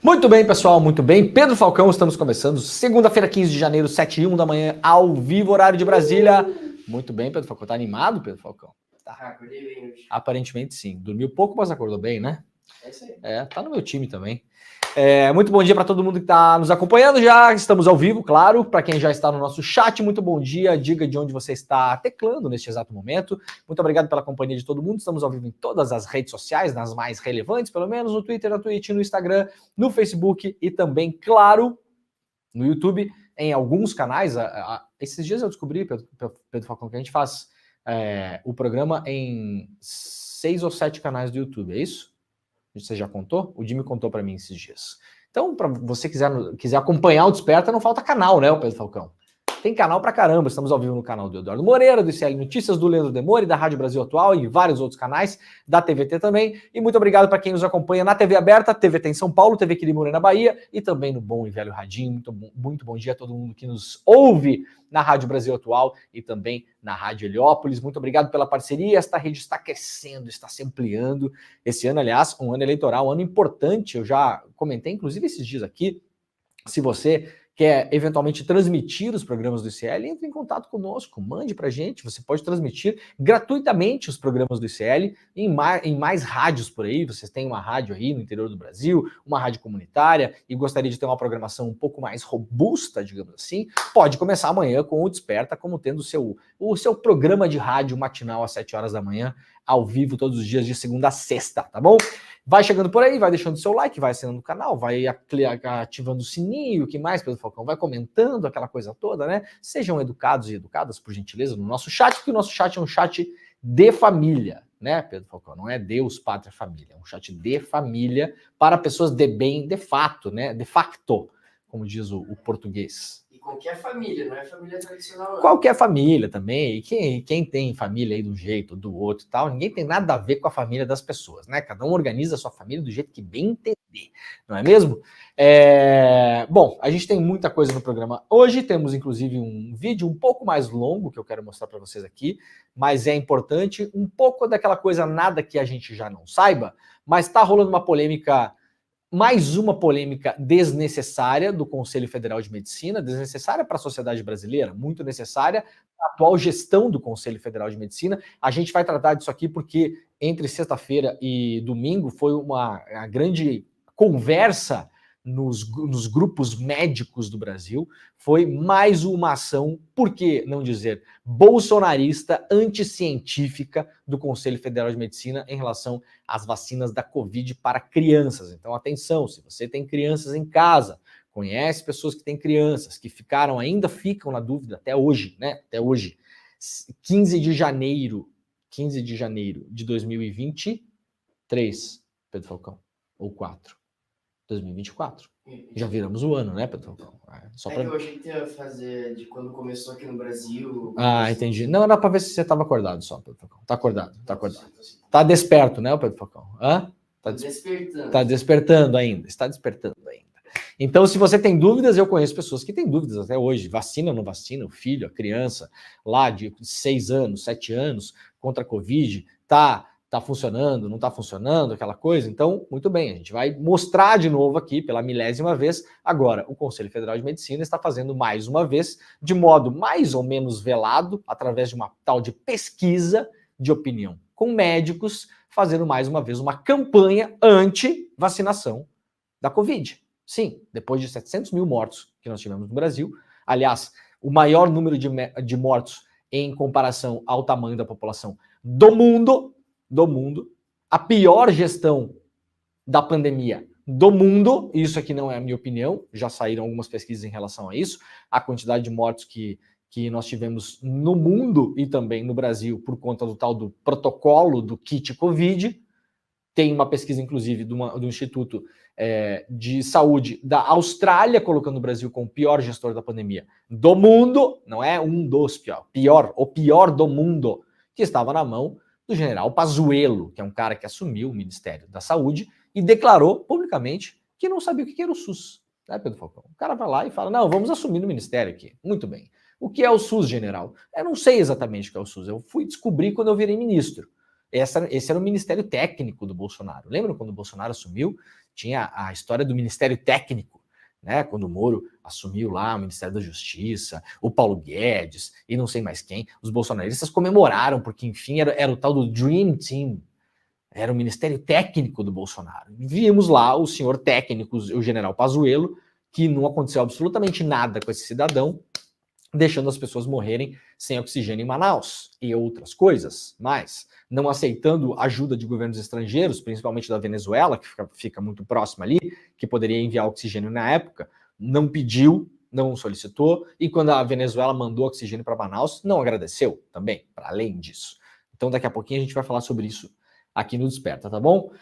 Muito bem, pessoal, muito bem. Pedro Falcão, estamos começando. Segunda-feira, 15 de janeiro, 7h01 da manhã, ao vivo, horário de Brasília. Muito bem, Pedro Falcão. Tá animado, Pedro Falcão? Tá. Acordei bem hoje. Aparentemente, sim. Dormiu pouco, mas acordou bem, né? É isso aí. Tá no meu time também. Muito bom dia para todo mundo que está nos acompanhando já. Estamos ao vivo, claro. Para quem já está no nosso chat, muito bom dia. Diga de onde você está teclando neste exato momento. Muito obrigado pela companhia de todo mundo. Estamos ao vivo em todas as redes sociais, nas mais relevantes, pelo menos no Twitter, na Twitch, no Instagram, no Facebook e também, claro, no YouTube, em alguns canais. Esses dias eu descobri, Pedro Falcão, que a gente faz o programa em 6 ou 7 canais do YouTube, é isso? Você já contou? O Jimmy contou para mim esses dias. Então, para você quiser acompanhar o Desperta, não falta canal, né, o Pedro Falcão? Tem canal pra caramba. Estamos ao vivo no canal do Eduardo Moreira, do ICL Notícias, do Leandro Demore, da Rádio Brasil Atual e vários outros canais, da TVT também. E muito obrigado para quem nos acompanha na TV aberta, TVT em São Paulo, TV Quirimurê na Bahia e também no bom e velho Radinho. Muito bom dia a todo mundo que nos ouve na Rádio Brasil Atual e também na Rádio Heliópolis. Muito obrigado pela parceria. Esta rede está crescendo, está se ampliando. Esse ano, aliás, um ano eleitoral, um ano importante. Eu já comentei, inclusive, esses dias aqui. Se você quer eventualmente transmitir os programas do ICL, entre em contato conosco, mande pra gente. Você pode transmitir gratuitamente os programas do ICL em mais rádios por aí. Vocês têm uma rádio aí no interior do Brasil, uma rádio comunitária e gostaria de ter uma programação um pouco mais robusta, digamos assim, pode começar amanhã com o Desperta, como tendo o seu programa de rádio matinal às 7 horas da manhã, ao vivo todos os dias de segunda a sexta, tá bom? Vai chegando por aí, vai deixando seu like, vai assinando o canal, vai ativando o sininho, o que mais, Pedro Falcão? Vai comentando, aquela coisa toda, né? Sejam educados e educadas, por gentileza, no nosso chat, porque o nosso chat é um chat de família, né, Pedro Falcão? Não é Deus, Pátria, Família. É um chat de família para pessoas de bem, de fato, né? De facto, como diz o português. E qualquer família, não é família tradicional, não. Qualquer família também, e quem tem família aí de um jeito, do outro e tal, ninguém tem nada a ver com a família das pessoas, né? Cada um organiza a sua família do jeito que bem entender, não é mesmo? Bom, a gente tem muita coisa no programa hoje, temos inclusive um vídeo um pouco mais longo que eu quero mostrar para vocês aqui, mas é importante, um pouco daquela coisa nada que a gente já não saiba, mas tá rolando uma polêmica. Mais uma polêmica desnecessária do Conselho Federal de Medicina, desnecessária para a sociedade brasileira, muito necessária para a atual gestão do Conselho Federal de Medicina. A gente vai tratar disso aqui porque entre sexta-feira e domingo foi uma grande conversa nos grupos médicos do Brasil, foi mais uma ação, por que não dizer, bolsonarista, anticientífica do Conselho Federal de Medicina em relação às vacinas da Covid para crianças. Então, atenção, se você tem crianças em casa, conhece pessoas que têm crianças, que ainda ficam na dúvida até hoje, né? Até hoje, 15 de janeiro de 2023, Pedro Falcão, ou 4. 2024. Já viramos o ano, né, Pedro? Que eu achei que ia fazer de quando começou aqui no Brasil. Entendi. Não, era para ver se você estava acordado só, Pedro Falcão. Tá acordado. Tá desperto, né, Pedro Falcão? Tá despertando. Tá despertando ainda, está despertando ainda. Então, se você tem dúvidas, eu conheço pessoas que têm dúvidas até hoje. Vacina ou não vacina? O filho, a criança, lá de 6 anos, 7 anos, contra a Covid, tá funcionando, não tá funcionando, aquela coisa. Então, muito bem, a gente vai mostrar de novo aqui, pela milésima vez. Agora, o Conselho Federal de Medicina está fazendo mais uma vez, de modo mais ou menos velado, através de uma tal de pesquisa de opinião com médicos, fazendo mais uma vez uma campanha anti-vacinação da Covid. Sim, depois de 700 mil mortos que nós tivemos no Brasil, aliás, o maior número de mortos em comparação ao tamanho da população do mundo, a pior gestão da pandemia do mundo, isso aqui não é a minha opinião, já saíram algumas pesquisas em relação a isso, a quantidade de mortos que nós tivemos no mundo e também no Brasil por conta do tal do protocolo do kit Covid. Tem uma pesquisa, inclusive, do Instituto de Saúde da Austrália, colocando o Brasil como o pior gestor da pandemia do mundo, não é um dos o pior do mundo, que estava na mão do general Pazuello, que é um cara que assumiu o Ministério da Saúde e declarou publicamente que não sabia o que era o SUS. Né, Pedro Falcão? O cara vai lá e fala, não, vamos assumir no Ministério aqui. Muito bem. O que é o SUS, general? Eu não sei exatamente o que é o SUS. Eu fui descobrir quando eu virei ministro. Esse era o Ministério Técnico do Bolsonaro. Lembram quando o Bolsonaro assumiu? Tinha a história do Ministério Técnico, né? Quando o Moro assumiu lá o Ministério da Justiça, o Paulo Guedes e não sei mais quem, os bolsonaristas comemoraram, porque enfim era o tal do Dream Team, era o Ministério Técnico do Bolsonaro. E vimos lá o senhor técnico, o general Pazuello, que não aconteceu absolutamente nada com esse cidadão, deixando as pessoas morrerem sem oxigênio em Manaus e outras coisas, mas não aceitando ajuda de governos estrangeiros, principalmente da Venezuela, que fica muito próxima ali, que poderia enviar oxigênio na época, não pediu, não solicitou, e quando a Venezuela mandou oxigênio para Manaus, não agradeceu também, para além disso. Então daqui a pouquinho a gente vai falar sobre isso aqui no Desperta, tá bom?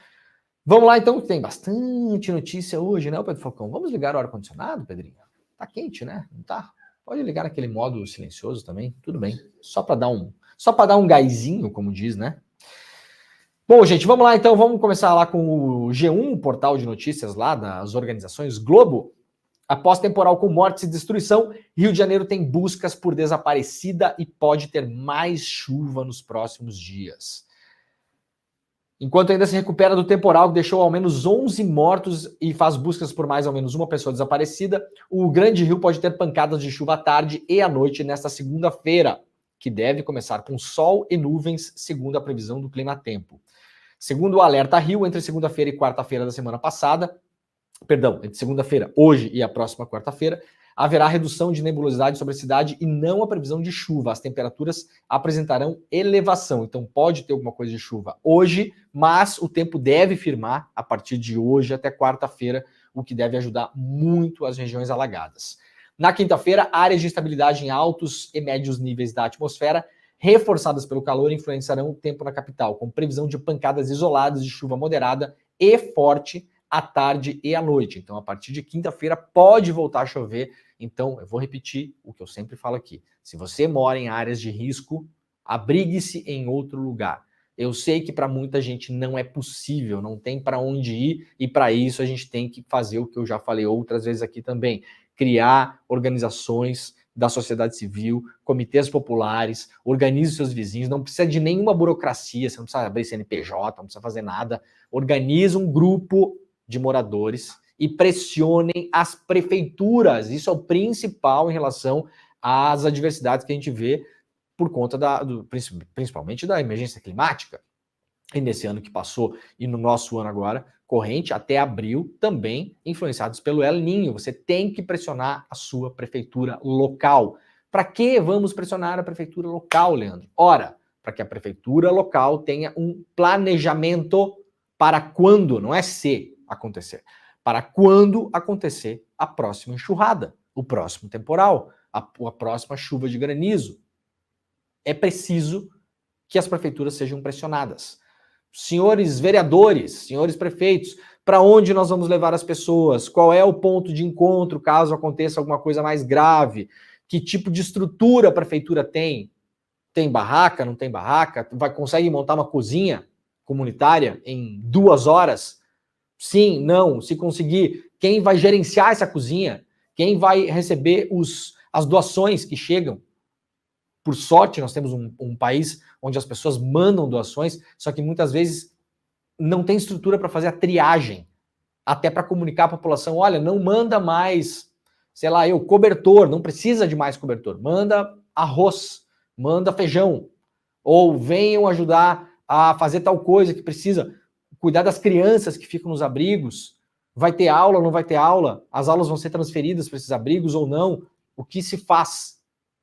Vamos lá então, que tem bastante notícia hoje, né, Pedro Falcão? Vamos ligar o ar-condicionado, Pedrinho? Tá quente, né? Não tá? Pode ligar naquele modo silencioso também, tudo bem. Só para dar um gásinho, como diz, né? Bom, gente, vamos lá então, vamos começar lá com o G1, o portal de notícias lá das organizações Globo. Após temporal com mortes e destruição, Rio de Janeiro tem buscas por desaparecida e pode ter mais chuva nos próximos dias. Enquanto ainda se recupera do temporal que deixou ao menos 11 mortos e faz buscas por mais ou menos uma pessoa desaparecida, o Grande Rio pode ter pancadas de chuva à tarde e à noite nesta segunda-feira, que deve começar com sol e nuvens, segundo a previsão do Clima Tempo. Segundo o Alerta Rio, entre segunda-feira e quarta-feira da semana passada, entre segunda-feira, hoje e a próxima quarta-feira, haverá redução de nebulosidade sobre a cidade e não a previsão de chuva. As temperaturas apresentarão elevação, então pode ter alguma coisa de chuva hoje, mas o tempo deve firmar a partir de hoje até quarta-feira, o que deve ajudar muito as regiões alagadas. Na quinta-feira, áreas de estabilidade em altos e médios níveis da atmosfera, reforçadas pelo calor, influenciarão o tempo na capital, com previsão de pancadas isoladas de chuva moderada e forte à tarde e à noite. Então, a partir de quinta-feira pode voltar a chover. Então, eu vou repetir o que eu sempre falo aqui. Se você mora em áreas de risco, abrigue-se em outro lugar. Eu sei que para muita gente não é possível, não tem para onde ir, e para isso a gente tem que fazer o que eu já falei outras vezes aqui também, criar organizações da sociedade civil, comitês populares, organize seus vizinhos, não precisa de nenhuma burocracia, você não precisa abrir CNPJ, não precisa fazer nada, organiza um grupo de moradores e pressionem as prefeituras. Isso é o principal em relação às adversidades que a gente vê por conta principalmente da emergência climática. E nesse ano que passou e no nosso ano agora, corrente, até abril, também influenciados pelo El Niño. Você tem que pressionar a sua prefeitura local. Para que vamos pressionar a prefeitura local, Leandro? Ora, para que a prefeitura local tenha um planejamento para quando, não é se acontecer, para quando acontecer a próxima enxurrada, o próximo temporal, a próxima chuva de granizo. É preciso que as prefeituras sejam pressionadas. Senhores vereadores, senhores prefeitos, para onde nós vamos levar as pessoas? Qual é o ponto de encontro caso aconteça alguma coisa mais grave? Que tipo de estrutura a prefeitura tem? Tem barraca, não tem barraca? Consegue montar uma cozinha comunitária em 2 horas? Sim, não. Se conseguir, quem vai gerenciar essa cozinha? Quem vai receber as doações que chegam? Por sorte, nós temos um país onde as pessoas mandam doações, só que muitas vezes não tem estrutura para fazer a triagem, até para comunicar à população, olha, não manda mais, sei lá, cobertor, não precisa de mais cobertor, manda arroz, manda feijão, ou venham ajudar a fazer tal coisa que precisa, cuidar das crianças que ficam nos abrigos, vai ter aula, não vai ter aula, as aulas vão ser transferidas para esses abrigos ou não, o que se faz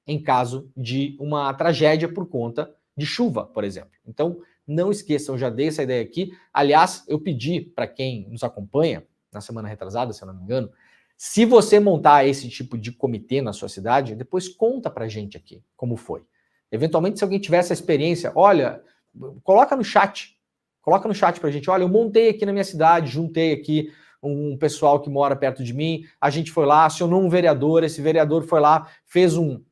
em caso de uma tragédia por conta de chuva, por exemplo. Então, não esqueçam, eu já dei essa ideia aqui. Aliás, eu pedi para quem nos acompanha, na semana retrasada, se eu não me engano, se você montar esse tipo de comitê na sua cidade, depois conta pra gente aqui como foi. Eventualmente, se alguém tiver essa experiência, olha, coloca no chat pra gente, olha, eu montei aqui na minha cidade, juntei aqui um pessoal que mora perto de mim, a gente foi lá, acionou um vereador, esse vereador foi lá, fez um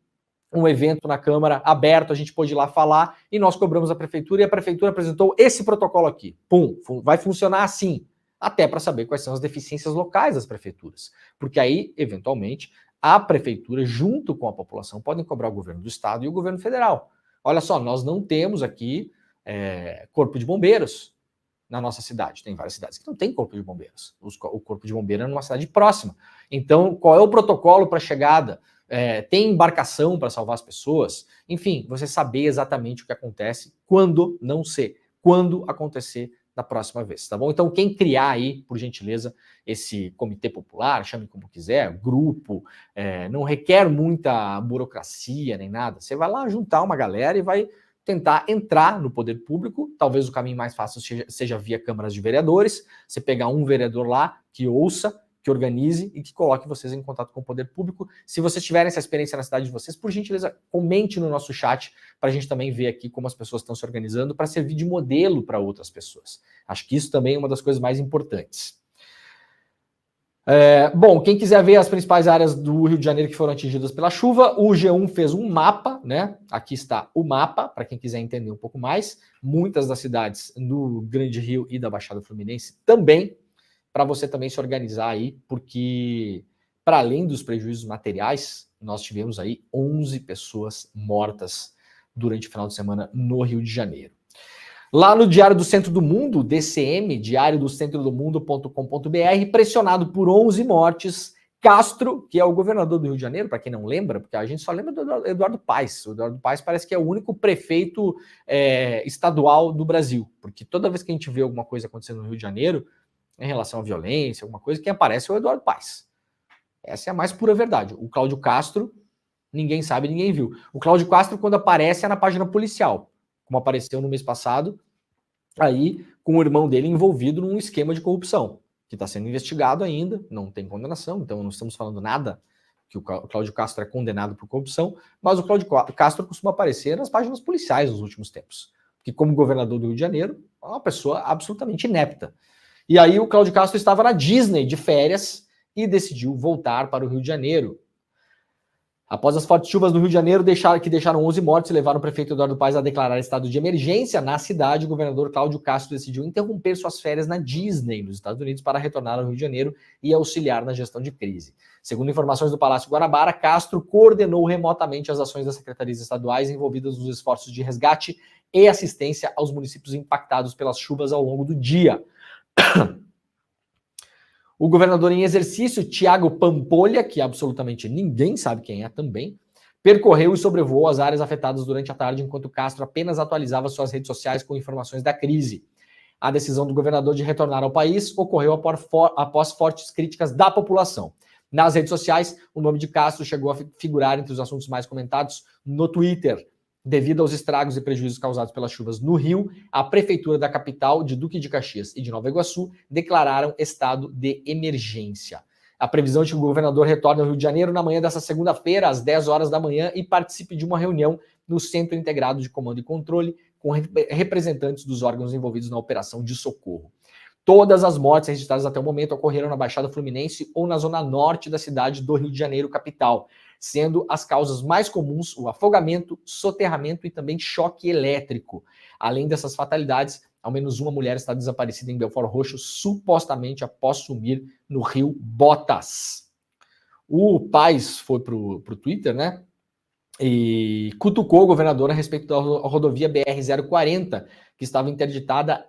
evento na Câmara aberto, a gente pôde ir lá falar e nós cobramos a prefeitura e a prefeitura apresentou esse protocolo aqui. Pum, vai funcionar assim, até para saber quais são as deficiências locais das prefeituras. Porque aí, eventualmente, a prefeitura, junto com a população, podem cobrar o governo do estado e o governo federal. Olha só, nós não temos aqui corpo de bombeiros na nossa cidade. Tem várias cidades que não tem corpo de bombeiros. O corpo de bombeiro é numa cidade próxima. Então, qual é o protocolo para a chegada? Tem embarcação para salvar as pessoas? Enfim, você saber exatamente o que acontece quando acontecer da próxima vez, tá bom? Então, quem criar aí, por gentileza, esse comitê popular, chame como quiser, grupo, não requer muita burocracia nem nada. Você vai lá juntar uma galera e vai tentar entrar no poder público. Talvez o caminho mais fácil seja via câmaras de vereadores, você pegar um vereador lá que ouça, que organize e que coloque vocês em contato com o poder público. Se vocês tiverem essa experiência na cidade de vocês, por gentileza, comente no nosso chat para a gente também ver aqui como as pessoas estão se organizando para servir de modelo para outras pessoas. Acho que isso também é uma das coisas mais importantes. Bom, quem quiser ver as principais áreas do Rio de Janeiro que foram atingidas pela chuva, o G1 fez um mapa, né? Aqui está o mapa, para quem quiser entender um pouco mais. Muitas das cidades do Grande Rio e da Baixada Fluminense também, para você também se organizar aí, porque para além dos prejuízos materiais, nós tivemos aí 11 pessoas mortas durante o final de semana no Rio de Janeiro. Lá no Diário do Centro do Mundo, DCM, diariodocentrodomundo.com.br, pressionado por 11 mortes, Castro, que é o governador do Rio de Janeiro, para quem não lembra, porque a gente só lembra do Eduardo Paes. O Eduardo Paes parece que é o único prefeito estadual do Brasil, porque toda vez que a gente vê alguma coisa acontecendo no Rio de Janeiro, em relação à violência, alguma coisa, quem aparece é o Eduardo Paes. Essa é a mais pura verdade. O Cláudio Castro, ninguém sabe, ninguém viu. O Cláudio Castro, quando aparece, é na página policial, como apareceu no mês passado, aí com o irmão dele envolvido num esquema de corrupção, que está sendo investigado ainda, não tem condenação, então não estamos falando nada que o Cláudio Castro é condenado por corrupção, mas o Cláudio Castro costuma aparecer nas páginas policiais nos últimos tempos, porque como governador do Rio de Janeiro, é uma pessoa absolutamente inepta. E aí o Cláudio Castro estava na Disney de férias e decidiu voltar para o Rio de Janeiro. Após as fortes chuvas no Rio de Janeiro, que deixaram 11 mortes e levaram o prefeito Eduardo Paes a declarar estado de emergência na cidade, o governador Cláudio Castro decidiu interromper suas férias na Disney, nos Estados Unidos, para retornar ao Rio de Janeiro e auxiliar na gestão de crise. Segundo informações do Palácio Guanabara, Castro coordenou remotamente as ações das secretarias estaduais envolvidas nos esforços de resgate e assistência aos municípios impactados pelas chuvas ao longo do dia. O governador em exercício, Thiago Pampolha, que absolutamente ninguém sabe quem é também, percorreu e sobrevoou as áreas afetadas durante a tarde, enquanto Castro apenas atualizava suas redes sociais com informações da crise. A decisão do governador de retornar ao país ocorreu após fortes críticas da população. Nas redes sociais, o nome de Castro chegou a figurar entre os assuntos mais comentados no Twitter. Devido aos estragos e prejuízos causados pelas chuvas no Rio, a prefeitura da capital, de Duque de Caxias e de Nova Iguaçu, declararam estado de emergência. A previsão é que o governador retorne ao Rio de Janeiro na manhã dessa segunda-feira, às 10 horas da manhã, e participe de uma reunião no Centro Integrado de Comando e Controle com representantes dos órgãos envolvidos na operação de socorro. Todas as mortes registradas até o momento ocorreram na Baixada Fluminense ou na zona norte da cidade do Rio de Janeiro, capital, sendo as causas mais comuns o afogamento, soterramento e também choque elétrico. Além dessas fatalidades, ao menos uma mulher está desaparecida em Belford Roxo, supostamente após sumir no rio Botas. O Paes foi pro Twitter, né? E cutucou o governador a respeito da rodovia BR-040, que estava interditada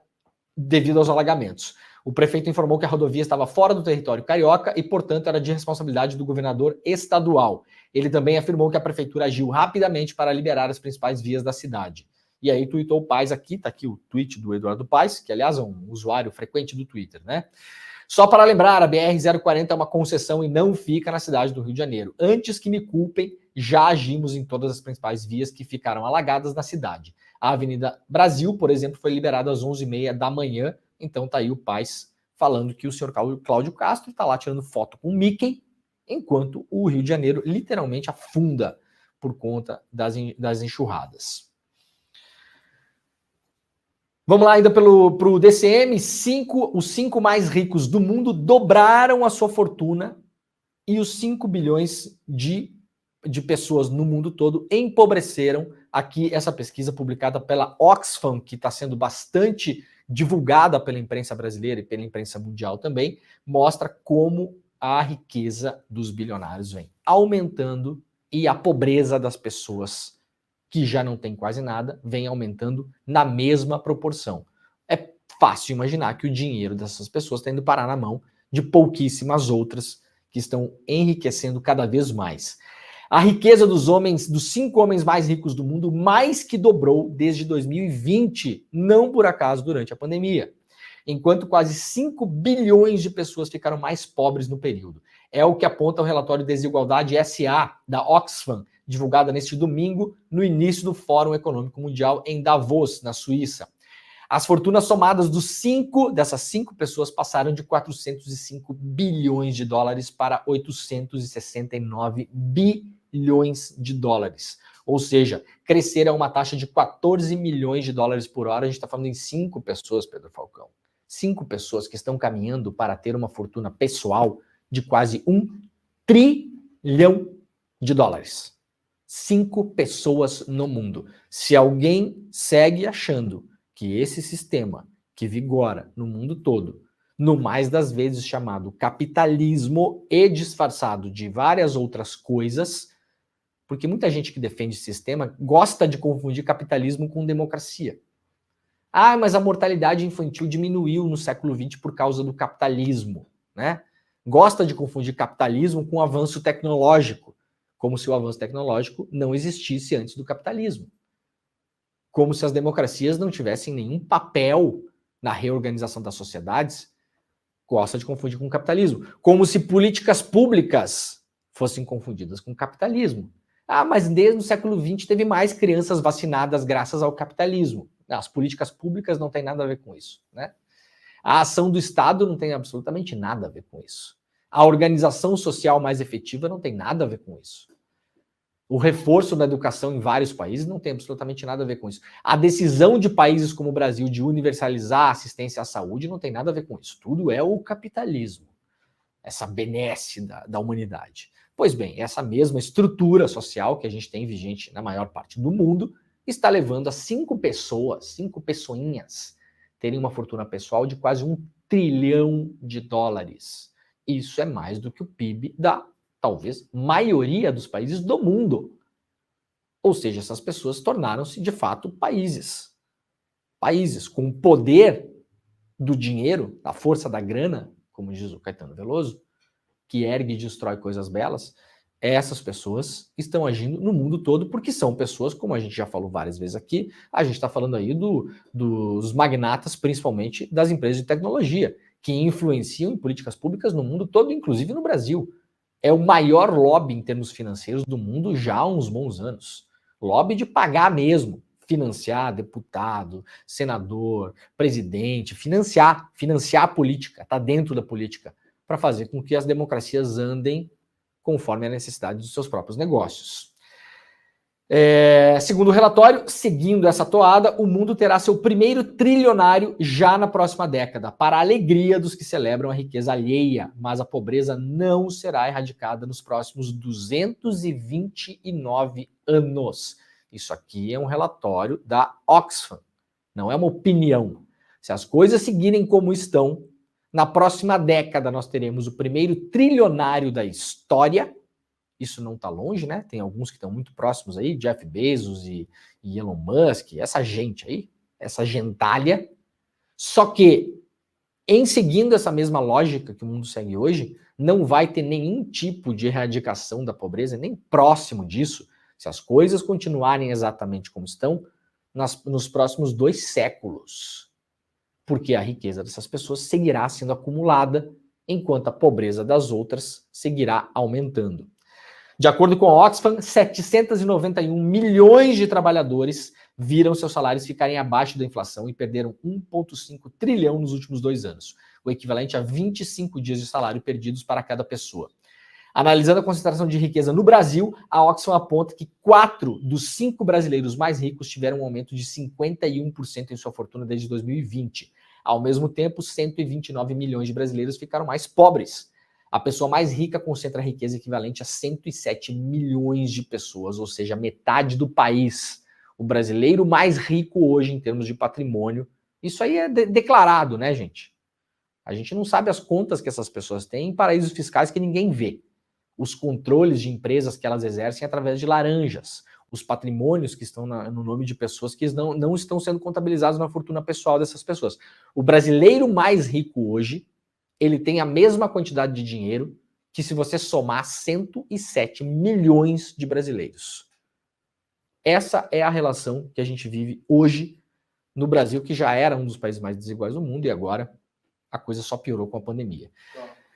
devido aos alagamentos. O prefeito informou que a rodovia estava fora do território carioca e, portanto, era de responsabilidade do governador estadual. Ele também afirmou que a prefeitura agiu rapidamente para liberar as principais vias da cidade. E aí tuitou o Paes aqui, tá aqui o tweet do Eduardo Paes, que aliás é um usuário frequente do Twitter, né? Só para lembrar, a BR-040 é uma concessão e não fica na cidade do Rio de Janeiro. Antes que me culpem, já agimos em todas as principais vias que ficaram alagadas na cidade. A Avenida Brasil, por exemplo, foi liberada às 11h30 da manhã, então tá aí o Paes falando que o senhor Cláudio Castro está lá tirando foto com o Mickey, enquanto o Rio de Janeiro literalmente afunda por conta das enxurradas. Vamos lá ainda pro DCM, os 5 mais ricos do mundo dobraram a sua fortuna e os 5 bilhões de pessoas no mundo todo empobreceram. Aqui essa pesquisa publicada pela Oxfam, que está sendo bastante divulgada pela imprensa brasileira e pela imprensa mundial também, mostra como a riqueza dos bilionários vem aumentando e a pobreza das pessoas que já não tem quase nada, vem aumentando na mesma proporção. É fácil imaginar que o dinheiro dessas pessoas está indo parar na mão de pouquíssimas outras que estão enriquecendo cada vez mais. A riqueza dos 5 homens mais ricos do mundo, mais que dobrou desde 2020, não por acaso durante a pandemia. Enquanto quase 5 bilhões de pessoas ficaram mais pobres no período. É o que aponta o relatório Desigualdade SA, da Oxfam, divulgada neste domingo, no início do Fórum Econômico Mundial em Davos, na Suíça. As fortunas somadas dessas 5 pessoas passaram de 405 bilhões de dólares para 869 bilhões de dólares. Ou seja, crescer a uma taxa de 14 milhões de dólares por hora. A gente está falando em 5 pessoas, Pedro Falcão. 5 pessoas que estão caminhando para ter uma fortuna pessoal de quase 1 trilhão de dólares. 5 pessoas no mundo. Se alguém segue achando que esse sistema que vigora no mundo todo, no mais das vezes chamado capitalismo e disfarçado de várias outras coisas, porque muita gente que defende esse sistema gosta de confundir capitalismo com democracia. Ah, mas a mortalidade infantil diminuiu no século XX por causa do capitalismo, né? Gosta de confundir capitalismo com avanço tecnológico, como se o avanço tecnológico não existisse antes do capitalismo. Como se as democracias não tivessem nenhum papel na reorganização das sociedades, gosta de confundir com o capitalismo. Como se políticas públicas fossem confundidas com o capitalismo. Ah, mas desde o século XX teve mais crianças vacinadas graças ao capitalismo. Não, as políticas públicas não têm nada a ver com isso, né? A ação do Estado não tem absolutamente nada a ver com isso. A organização social mais efetiva não tem nada a ver com isso. O reforço da educação em vários países não tem absolutamente nada a ver com isso. A decisão de países como o Brasil de universalizar a assistência à saúde não tem nada a ver com isso. Tudo é o capitalismo, essa benesse da humanidade. Pois bem, essa mesma estrutura social que a gente tem vigente na maior parte do mundo está levando a 5 pessoinhas, terem uma fortuna pessoal de quase 1 trilhão de dólares. Isso é mais do que o PIB da, talvez, maioria dos países do mundo. Ou seja, essas pessoas tornaram-se, de fato, países. Países com o poder do dinheiro, da força da grana, como diz o Caetano Veloso, que ergue e destrói coisas belas. Essas pessoas estão agindo no mundo todo porque são pessoas, como a gente já falou várias vezes aqui, a gente está falando aí dos magnatas, principalmente das empresas de tecnologia, que influenciam em políticas públicas no mundo todo, inclusive no Brasil. É o maior lobby em termos financeiros do mundo já há uns bons anos. Lobby de pagar mesmo, financiar deputado, senador, presidente, financiar a política, está dentro da política, para fazer com que as democracias andem conforme a necessidade dos seus próprios negócios. Segundo o relatório, seguindo essa toada, o mundo terá seu primeiro trilionário já na próxima década, para a alegria dos que celebram a riqueza alheia, mas a pobreza não será erradicada nos próximos 229 anos. Isso aqui é um relatório da Oxfam, não é uma opinião. Se as coisas seguirem como estão, na próxima década nós teremos o primeiro trilionário da história. Isso não está longe, né? Tem alguns que estão muito próximos aí, Jeff Bezos e Elon Musk, essa gente aí, essa gentalha. Só que, em seguindo essa mesma lógica que o mundo segue hoje, não vai ter nenhum tipo de erradicação da pobreza, nem próximo disso, se as coisas continuarem exatamente como estão, nos próximos 2 séculos. Porque a riqueza dessas pessoas seguirá sendo acumulada, enquanto a pobreza das outras seguirá aumentando. De acordo com a Oxfam, 791 milhões de trabalhadores viram seus salários ficarem abaixo da inflação e perderam 1,5 trilhão nos últimos 2 anos, o equivalente a 25 dias de salário perdidos para cada pessoa. Analisando a concentração de riqueza no Brasil, a Oxfam aponta que 4 dos 5 brasileiros mais ricos tiveram um aumento de 51% em sua fortuna desde 2020. Ao mesmo tempo, 129 milhões de brasileiros ficaram mais pobres. A pessoa mais rica concentra riqueza equivalente a 107 milhões de pessoas, ou seja, metade do país. O brasileiro mais rico hoje em termos de patrimônio. Isso aí é declarado, né, gente? A gente não sabe as contas que essas pessoas têm em paraísos fiscais que ninguém vê. Os controles de empresas que elas exercem através de laranjas. os patrimônios que estão no nome de pessoas que não estão sendo contabilizados na fortuna pessoal dessas pessoas. O brasileiro mais rico hoje, ele tem a mesma quantidade de dinheiro que se você somar 107 milhões de brasileiros. Essa é a relação que a gente vive hoje no Brasil, que já era um dos países mais desiguais do mundo, e agora a coisa só piorou com a pandemia.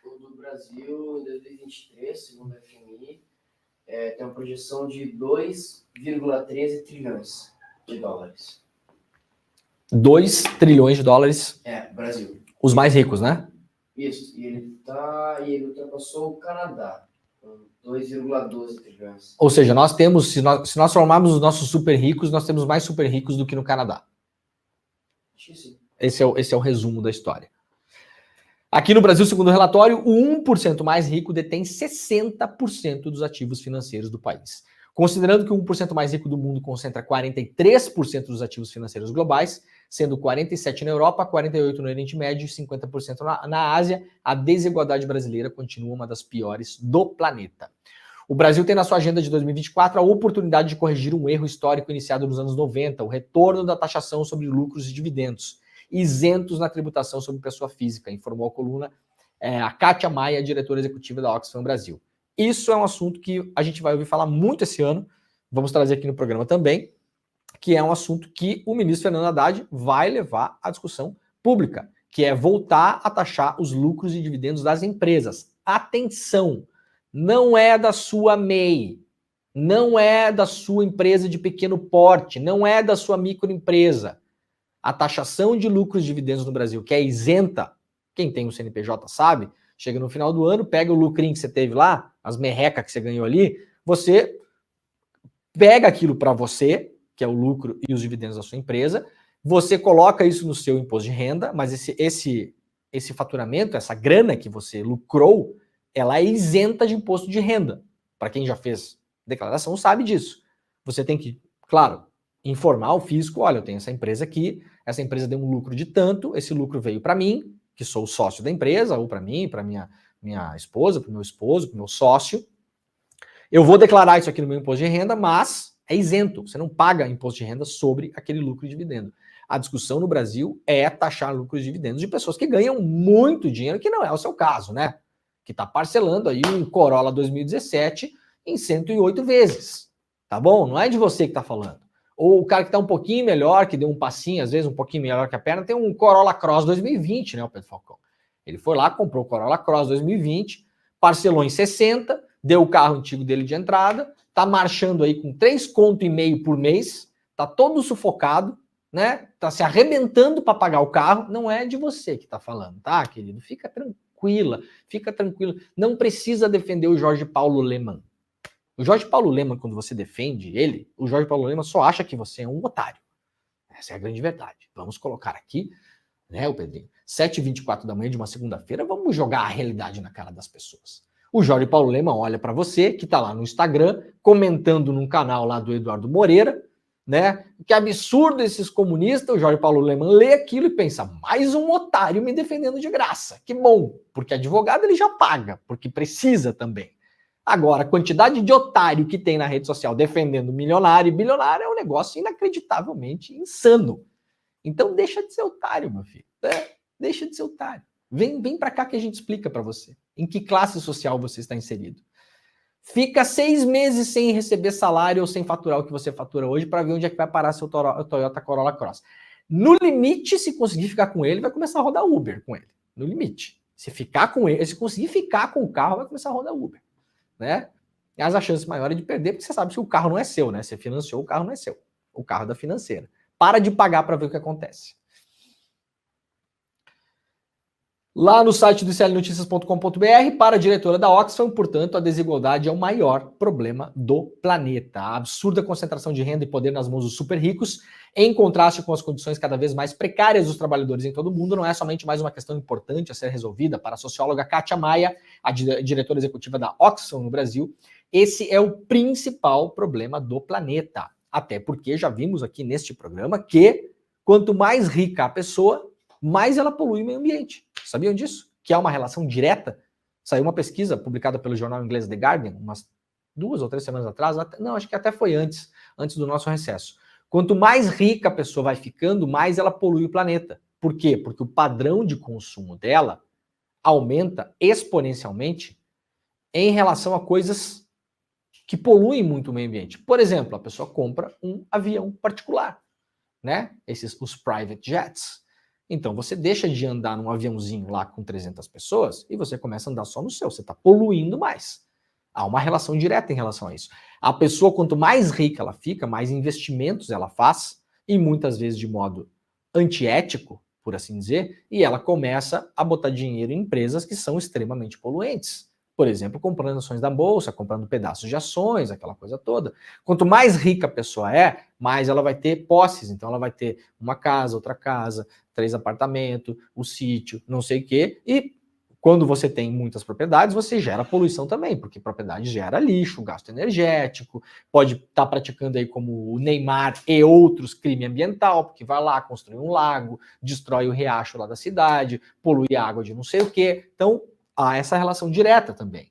O do Brasil, em 2023, segundo a FMI, tem uma projeção de 2,13 trilhões de dólares. 2 trilhões de dólares. Brasil. Os mais ricos, né? Isso, e ele ultrapassou o Canadá, com 2,12 trilhões. Ou seja, nós temos, se nós formarmos os nossos super ricos, nós temos mais super ricos do que no Canadá. Acho que sim. Esse é o resumo da história. Aqui no Brasil, segundo o relatório, o 1% mais rico detém 60% dos ativos financeiros do país. Considerando que o 1% mais rico do mundo concentra 43% dos ativos financeiros globais, sendo 47% na Europa, 48% no Oriente Médio e 50% na Ásia, a desigualdade brasileira continua uma das piores do planeta. O Brasil tem na sua agenda de 2024 a oportunidade de corrigir um erro histórico iniciado nos anos 90, o retorno da taxação sobre lucros e dividendos, isentos na tributação sobre pessoa física, informou a coluna a Kátia Maia, diretora executiva da Oxfam Brasil. Isso é um assunto que a gente vai ouvir falar muito esse ano, vamos trazer aqui no programa também, que é um assunto que o ministro Fernando Haddad vai levar à discussão pública, que é voltar a taxar os lucros e dividendos das empresas. Atenção, não é da sua MEI, não é da sua empresa de pequeno porte, não é da sua microempresa. A taxação de lucros e dividendos no Brasil, que é isenta, quem tem um CNPJ sabe, chega no final do ano, pega o lucrinho que você teve lá, as merrecas que você ganhou ali, você pega aquilo para você, que é o lucro e os dividendos da sua empresa, você coloca isso no seu imposto de renda, mas esse faturamento, essa grana que você lucrou, ela é isenta de imposto de renda. Para quem já fez declaração sabe disso. Você tem que, claro, informar o fisco, olha, eu tenho essa empresa aqui, essa empresa deu um lucro de tanto, esse lucro veio para mim, que sou o sócio da empresa, ou para mim, para minha esposa, para o meu esposo, para o meu sócio. Eu vou declarar isso aqui no meu imposto de renda, mas é isento, você não paga imposto de renda sobre aquele lucro e dividendo. A discussão no Brasil é taxar lucros e dividendos de pessoas que ganham muito dinheiro, que não é o seu caso, né? Que está parcelando aí um Corolla 2017 em 108 vezes, tá bom? Não é de você que está falando. Ou o cara que está um pouquinho melhor, que deu um passinho, às vezes um pouquinho melhor que a perna, tem um Corolla Cross 2020, né, o Pedro Falcão? Ele foi lá, comprou o Corolla Cross 2020, parcelou em 60, deu o carro antigo dele de entrada, tá marchando aí com 3,5 conto por mês, tá todo sufocado, né? Tá se arrebentando para pagar o carro. Não é de você que tá falando, tá, querido? Fica tranquila. Não precisa defender o Jorge Paulo Lemann. O Jorge Paulo Lemann, quando você defende ele, o Jorge Paulo Lemann só acha que você é um otário. Essa é a grande verdade. Vamos colocar aqui, né, o Pedrinho, 7h24 da manhã de uma segunda-feira, vamos jogar a realidade na cara das pessoas. O Jorge Paulo Lemann olha para você, que está lá no Instagram, comentando num canal lá do Eduardo Moreira, né? Que absurdo esses comunistas. O Jorge Paulo Lemann lê aquilo e pensa, mais um otário me defendendo de graça. Que bom, porque advogado ele já paga, porque precisa também. Agora, a quantidade de otário que tem na rede social defendendo milionário e bilionário é um negócio inacreditavelmente insano. Então deixa de ser otário, meu filho. Deixa de ser otário. Vem para cá que a gente explica para você em que classe social você está inserido. Fica 6 meses sem receber salário ou sem faturar o que você fatura hoje para ver onde é que vai parar seu Toyota Corolla Cross. No limite, se conseguir ficar com ele, vai começar a rodar Uber com ele. No limite. Se ficar com ele, se conseguir ficar com o carro, vai começar a rodar Uber. Né? Mas a chance maior é de perder, porque você sabe que o carro não é seu, né? Você financiou, o carro não é seu. O carro é da financeira. Para de pagar para ver o que acontece. Lá no site do iclnoticias.com.br, para a diretora da Oxfam, portanto, a desigualdade é o maior problema do planeta. A absurda concentração de renda e poder nas mãos dos super ricos, em contraste com as condições cada vez mais precárias dos trabalhadores em todo o mundo, não é somente mais uma questão importante a ser resolvida para a socióloga Kátia Maia, a diretora executiva da Oxfam no Brasil. Esse é o principal problema do planeta. Até porque já vimos aqui neste programa que quanto mais rica a pessoa, mais ela polui o meio ambiente. Sabiam disso? Que há uma relação direta. Saiu uma pesquisa publicada pelo jornal inglês The Guardian, umas 2 ou 3 semanas atrás, não, acho que até foi antes do nosso recesso. Quanto mais rica a pessoa vai ficando, mais ela polui o planeta. Por quê? Porque o padrão de consumo dela aumenta exponencialmente em relação a coisas que poluem muito o meio ambiente. Por exemplo, a pessoa compra um avião particular, né? Os private jets. Então você deixa de andar num aviãozinho lá com 300 pessoas e você começa a andar só no seu. Você está poluindo mais. Há uma relação direta em relação a isso. A pessoa, quanto mais rica ela fica, mais investimentos ela faz, e muitas vezes de modo antiético, por assim dizer, e ela começa a botar dinheiro em empresas que são extremamente poluentes. Por exemplo, comprando ações da bolsa, comprando pedaços de ações, aquela coisa toda. Quanto mais rica a pessoa é, mais ela vai ter posses. Então ela vai ter uma casa, outra casa, 3 apartamentos, o sítio, não sei o quê. E quando você tem muitas propriedades, você gera poluição também, porque propriedade gera lixo, gasto energético, pode estar praticando aí como o Neymar e outros crime ambiental, porque vai lá, constrói um lago, destrói o riacho lá da cidade, polui a água de não sei o quê. Então, há essa relação direta também.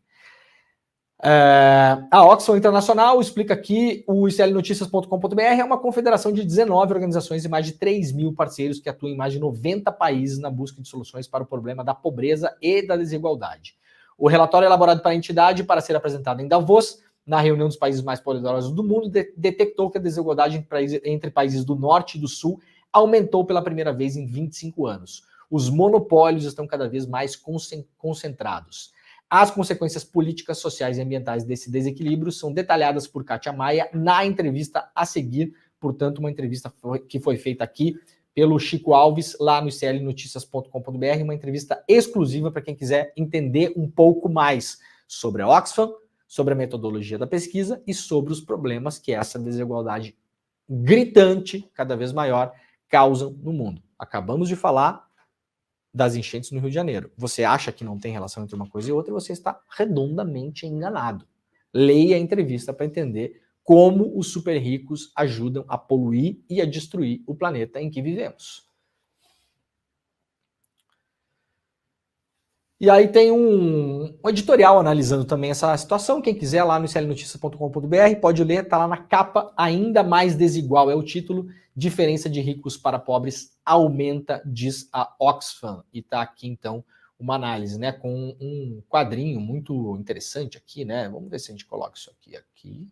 A Oxfam Internacional explica aqui, o iclnoticias.com.br é uma confederação de 19 organizações e mais de 3 mil parceiros que atuam em mais de 90 países na busca de soluções para o problema da pobreza e da desigualdade. O relatório elaborado para a entidade para ser apresentado em Davos, na reunião dos países mais poderosos do mundo, detectou que a desigualdade entre países do norte e do sul aumentou pela primeira vez em 25 anos. Os monopólios estão cada vez mais concentrados. As consequências políticas, sociais e ambientais desse desequilíbrio são detalhadas por Kátia Maia na entrevista a seguir, portanto, uma entrevista que foi feita aqui pelo Chico Alves, lá no iclnoticias.com.br, uma entrevista exclusiva para quem quiser entender um pouco mais sobre a Oxfam, sobre a metodologia da pesquisa e sobre os problemas que essa desigualdade gritante, cada vez maior, causam no mundo. Acabamos de falar das enchentes no Rio de Janeiro. Você acha que não tem relação entre uma coisa e outra, você está redondamente enganado. Leia a entrevista para entender como os super ricos ajudam a poluir e a destruir o planeta em que vivemos. E aí tem um editorial analisando também essa situação. Quem quiser lá no iclnoticias.com.br pode ler, está lá na capa. Ainda mais desigual é o título. Diferença de ricos para pobres aumenta, diz a Oxfam. E está aqui então uma análise, né, com um quadrinho muito interessante aqui, né? Vamos ver se a gente coloca isso aqui.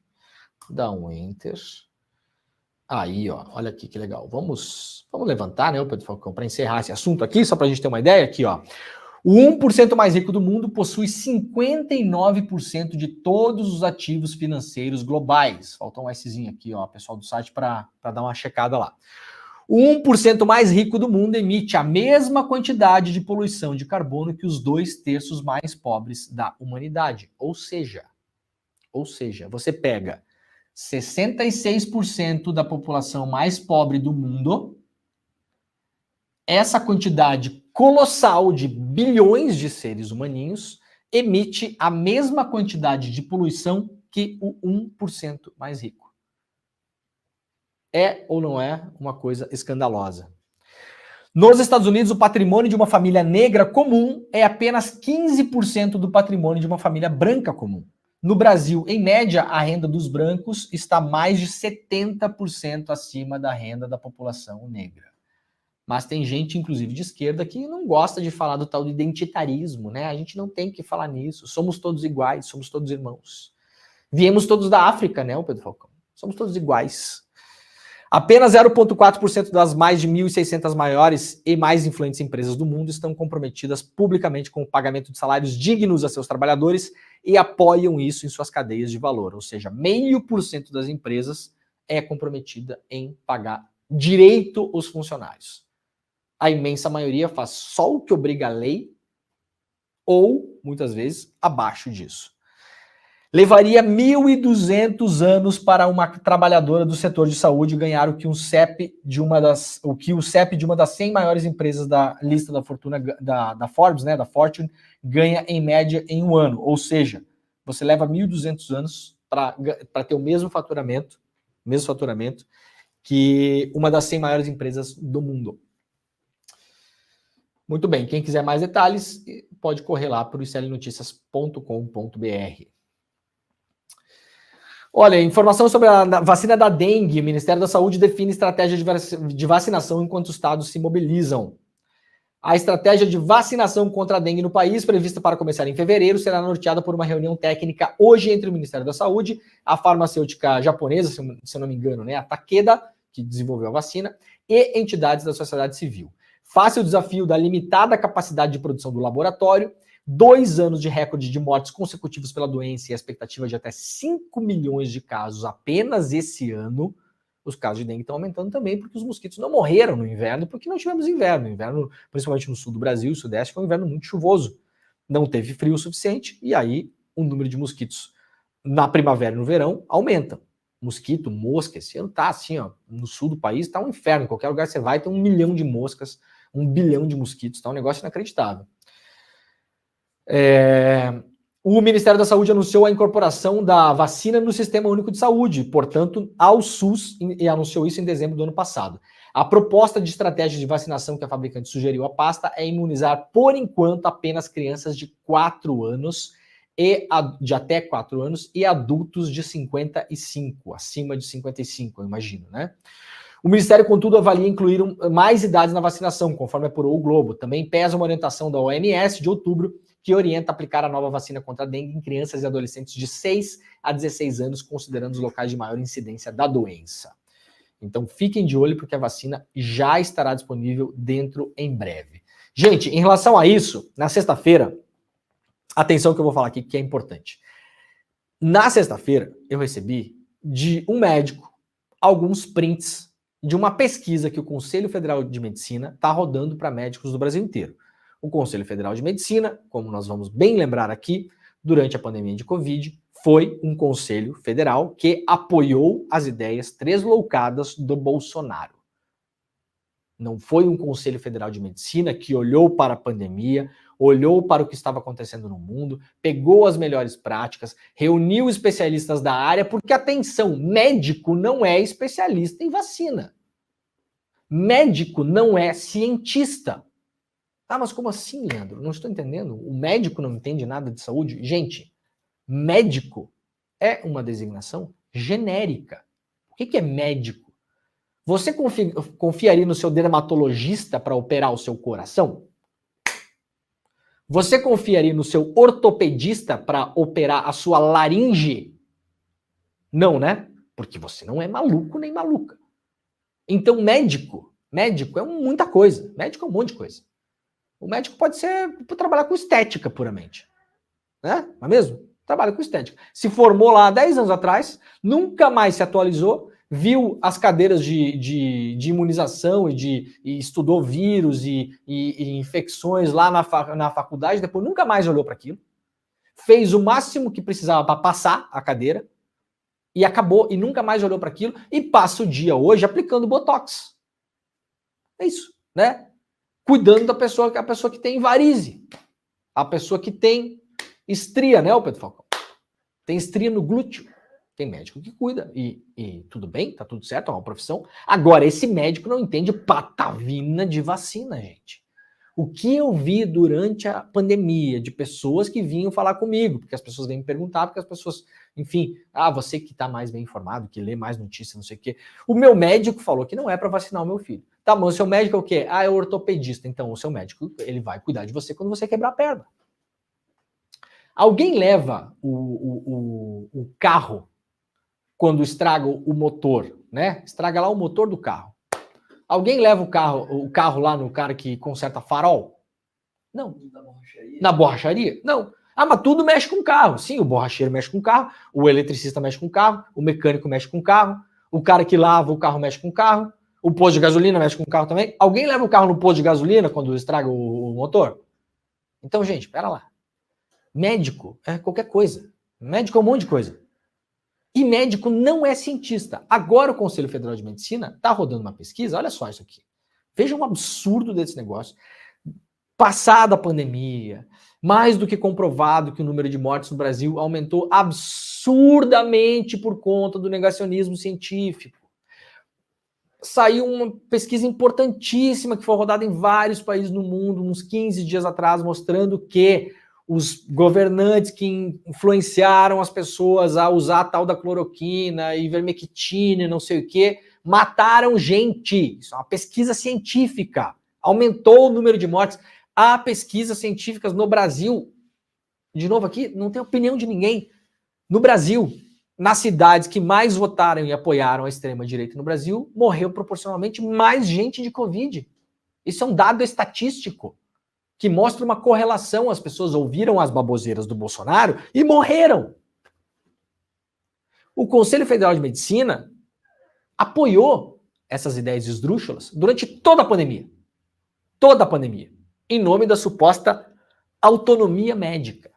Dá um enter. Aí, ó, olha aqui que legal. Vamos levantar, né, o Pedro Falcão, para encerrar esse assunto aqui, só para a gente ter uma ideia aqui, ó. O 1% mais rico do mundo possui 59% de todos os ativos financeiros globais. Faltou um Szinho aqui, ó, pessoal do site, para dar uma checada lá. O 1% mais rico do mundo emite a mesma quantidade de poluição de carbono que os 2/3 mais pobres da humanidade. Ou seja, você pega 66% da população mais pobre do mundo, essa quantidade colossal de bilhões de seres humaninhos emite a mesma quantidade de poluição que o 1% mais rico. É ou não é uma coisa escandalosa? Nos Estados Unidos, o patrimônio de uma família negra comum é apenas 15% do patrimônio de uma família branca comum. No Brasil, em média, a renda dos brancos está mais de 70% acima da renda da população negra. Mas tem gente, inclusive de esquerda, que não gosta de falar do tal do identitarismo, né? A gente não tem que falar nisso. Somos todos iguais, somos todos irmãos. Viemos todos da África, né, Pedro Falcão? Somos todos iguais. Apenas 0,4% das mais de 1.600 maiores e mais influentes empresas do mundo estão comprometidas publicamente com o pagamento de salários dignos a seus trabalhadores e apoiam isso em suas cadeias de valor. Ou seja, 0,5% das empresas é comprometida em pagar direito os funcionários. A imensa maioria faz só o que obriga a lei ou, muitas vezes, abaixo disso. Levaria 1.200 anos para uma trabalhadora do setor de saúde ganhar o que o CEP de uma das 100 maiores empresas da lista da fortuna da Forbes, né, da Fortune, ganha em média em um ano. Ou seja, você leva 1.200 anos para ter o mesmo faturamento que uma das 100 maiores empresas do mundo. Muito bem, quem quiser mais detalhes, pode correr lá para o iclnoticias.com.br. Olha, informação sobre a vacina da dengue. O Ministério da Saúde define estratégia de vacinação enquanto os estados se mobilizam. A estratégia de vacinação contra a dengue no país, prevista para começar em fevereiro, será norteada por uma reunião técnica hoje entre o Ministério da Saúde, a farmacêutica japonesa, se eu não me engano, né, a Takeda, que desenvolveu a vacina, e entidades da sociedade civil. Face ao desafio da limitada capacidade de produção do laboratório, 2 anos de recorde de mortes consecutivos pela doença e a expectativa de até 5 milhões de casos apenas esse ano, os casos de dengue estão aumentando também porque os mosquitos não morreram no inverno, porque não tivemos inverno. O inverno, principalmente no sul do Brasil e sudeste, foi um inverno muito chuvoso. Não teve frio o suficiente e aí o número de mosquitos na primavera e no verão aumenta. Mosquito, mosca, esse ano tá assim, ó, no sul do país tá um inferno. Em qualquer lugar que você vai tem 1 milhão de moscas, 1 bilhão de mosquitos, tá um negócio inacreditável. O Ministério da Saúde anunciou a incorporação da vacina no Sistema Único de Saúde, portanto, ao SUS, e anunciou isso em dezembro do ano passado. A proposta de estratégia de vacinação que a fabricante sugeriu à pasta é imunizar, por enquanto, apenas crianças de 4 anos, de até 4 anos, e adultos de 55, acima de 55, eu imagino, né? O Ministério, contudo, avalia incluir mais idades na vacinação, conforme apurou o Globo. Também pesa uma orientação da OMS de outubro, que orienta aplicar a nova vacina contra a dengue em crianças e adolescentes de 6 a 16 anos, considerando os locais de maior incidência da doença. Então fiquem de olho, porque a vacina já estará disponível dentro em breve. Gente, em relação a isso, na sexta-feira, atenção que eu vou falar aqui, que é importante. Na sexta-feira, eu recebi de um médico alguns prints de uma pesquisa que o Conselho Federal de Medicina está rodando para médicos do Brasil inteiro. O Conselho Federal de Medicina, como nós vamos bem lembrar aqui, durante a pandemia de Covid, foi um conselho federal que apoiou as ideias tresloucadas do Bolsonaro. Não foi um Conselho Federal de Medicina que olhou para a pandemia, olhou para o que estava acontecendo no mundo, pegou as melhores práticas, reuniu especialistas da área, porque, atenção, médico não é especialista em vacina. Médico não é cientista. Ah, mas como assim, Leandro? Não estou entendendo. O médico não entende nada de saúde? Gente, médico é uma designação genérica. O que é médico? Você confiaria no seu dermatologista para operar o seu coração? Você confiaria no seu ortopedista para operar a sua laringe? Não, né? Porque você não é maluco nem maluca. Então, médico é muita coisa. Médico é um monte de coisa. O médico pode ser para trabalhar com estética puramente, né? Não é mesmo? Trabalha com estética. Se formou lá há 10 anos atrás, nunca mais se atualizou, viu as cadeiras de imunização e estudou vírus e infecções lá na faculdade, depois nunca mais olhou para aquilo, fez o máximo que precisava para passar a cadeira e acabou, e nunca mais olhou para aquilo, e passa o dia hoje aplicando Botox. É isso, né? Cuidando da pessoa, a pessoa que tem varize, a pessoa que tem estria, né, Pedro Falcão? Tem estria no glúteo. Tem médico que cuida e tudo bem, tá tudo certo, é uma profissão. Agora, esse médico não entende patavina de vacina, gente. O que eu vi durante a pandemia de pessoas que vinham falar comigo, porque as pessoas vêm me perguntar, porque as pessoas, enfim, você que tá mais bem informado, que lê mais notícias, não sei o quê. O meu médico falou que não é para vacinar o meu filho. Tá, mas o seu médico é o quê? É ortopedista. Então, o seu médico, ele vai cuidar de você quando você quebrar a perna. Alguém leva o carro quando estraga o motor, né? Estraga lá o motor do carro. Alguém leva o carro lá no cara que conserta farol? Não. Na borracharia? Não. Ah, mas tudo mexe com o carro. Sim, o borracheiro mexe com o carro, o eletricista mexe com o carro, o mecânico mexe com o carro, o cara que lava o carro mexe com o carro, o posto de gasolina mexe com o carro também. Alguém leva o carro no posto de gasolina quando estraga o motor? Então, gente, pera lá. Médico é qualquer coisa. Médico é um monte de coisa. E médico não é cientista. Agora o Conselho Federal de Medicina está rodando uma pesquisa, olha só isso aqui. Veja um absurdo desse negócio. Passada a pandemia, mais do que comprovado que o número de mortes no Brasil aumentou absurdamente por conta do negacionismo científico. Saiu uma pesquisa importantíssima que foi rodada em vários países no mundo, uns 15 dias atrás, mostrando que os governantes que influenciaram as pessoas a usar a tal da cloroquina, ivermectina e não sei o quê, mataram gente. Isso é uma pesquisa científica. Aumentou o número de mortes. Há pesquisas científicas no Brasil. De novo aqui, não tem opinião de ninguém. No Brasil, nas cidades que mais votaram e apoiaram a extrema-direita no Brasil, morreu proporcionalmente mais gente de Covid. Isso é um dado estatístico que mostra uma correlação. As pessoas ouviram as baboseiras do Bolsonaro e morreram. O Conselho Federal de Medicina apoiou essas ideias esdrúxulas durante toda a pandemia. Toda a pandemia. Em nome da suposta autonomia médica.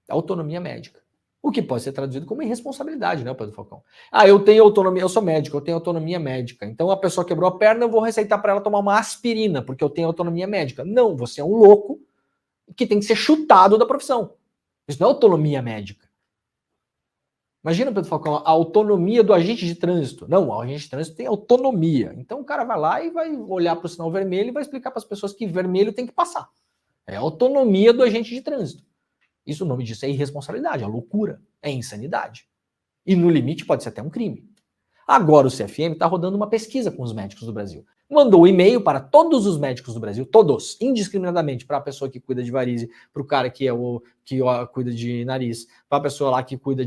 Autonomia médica. O que pode ser traduzido como irresponsabilidade, né, Pedro Falcão? Ah, eu tenho autonomia, eu sou médico, eu tenho autonomia médica. Então a pessoa quebrou a perna, eu vou receitar para ela tomar uma aspirina, porque eu tenho autonomia médica. Não, você é um louco que tem que ser chutado da profissão. Isso não é autonomia médica. Imagina, Pedro Falcão, a autonomia do agente de trânsito. Não, o agente de trânsito tem autonomia. Então o cara vai lá e vai olhar para o sinal vermelho e vai explicar para as pessoas que vermelho tem que passar. É a autonomia do agente de trânsito. Isso, o nome disso é irresponsabilidade, é loucura, é insanidade. E no limite pode ser até um crime. Agora o CFM está rodando uma pesquisa com os médicos do Brasil. Mandou um e-mail para todos os médicos do Brasil, todos, indiscriminadamente, para a pessoa que cuida de varize, para o cara que cuida de nariz, para a pessoa lá que cuida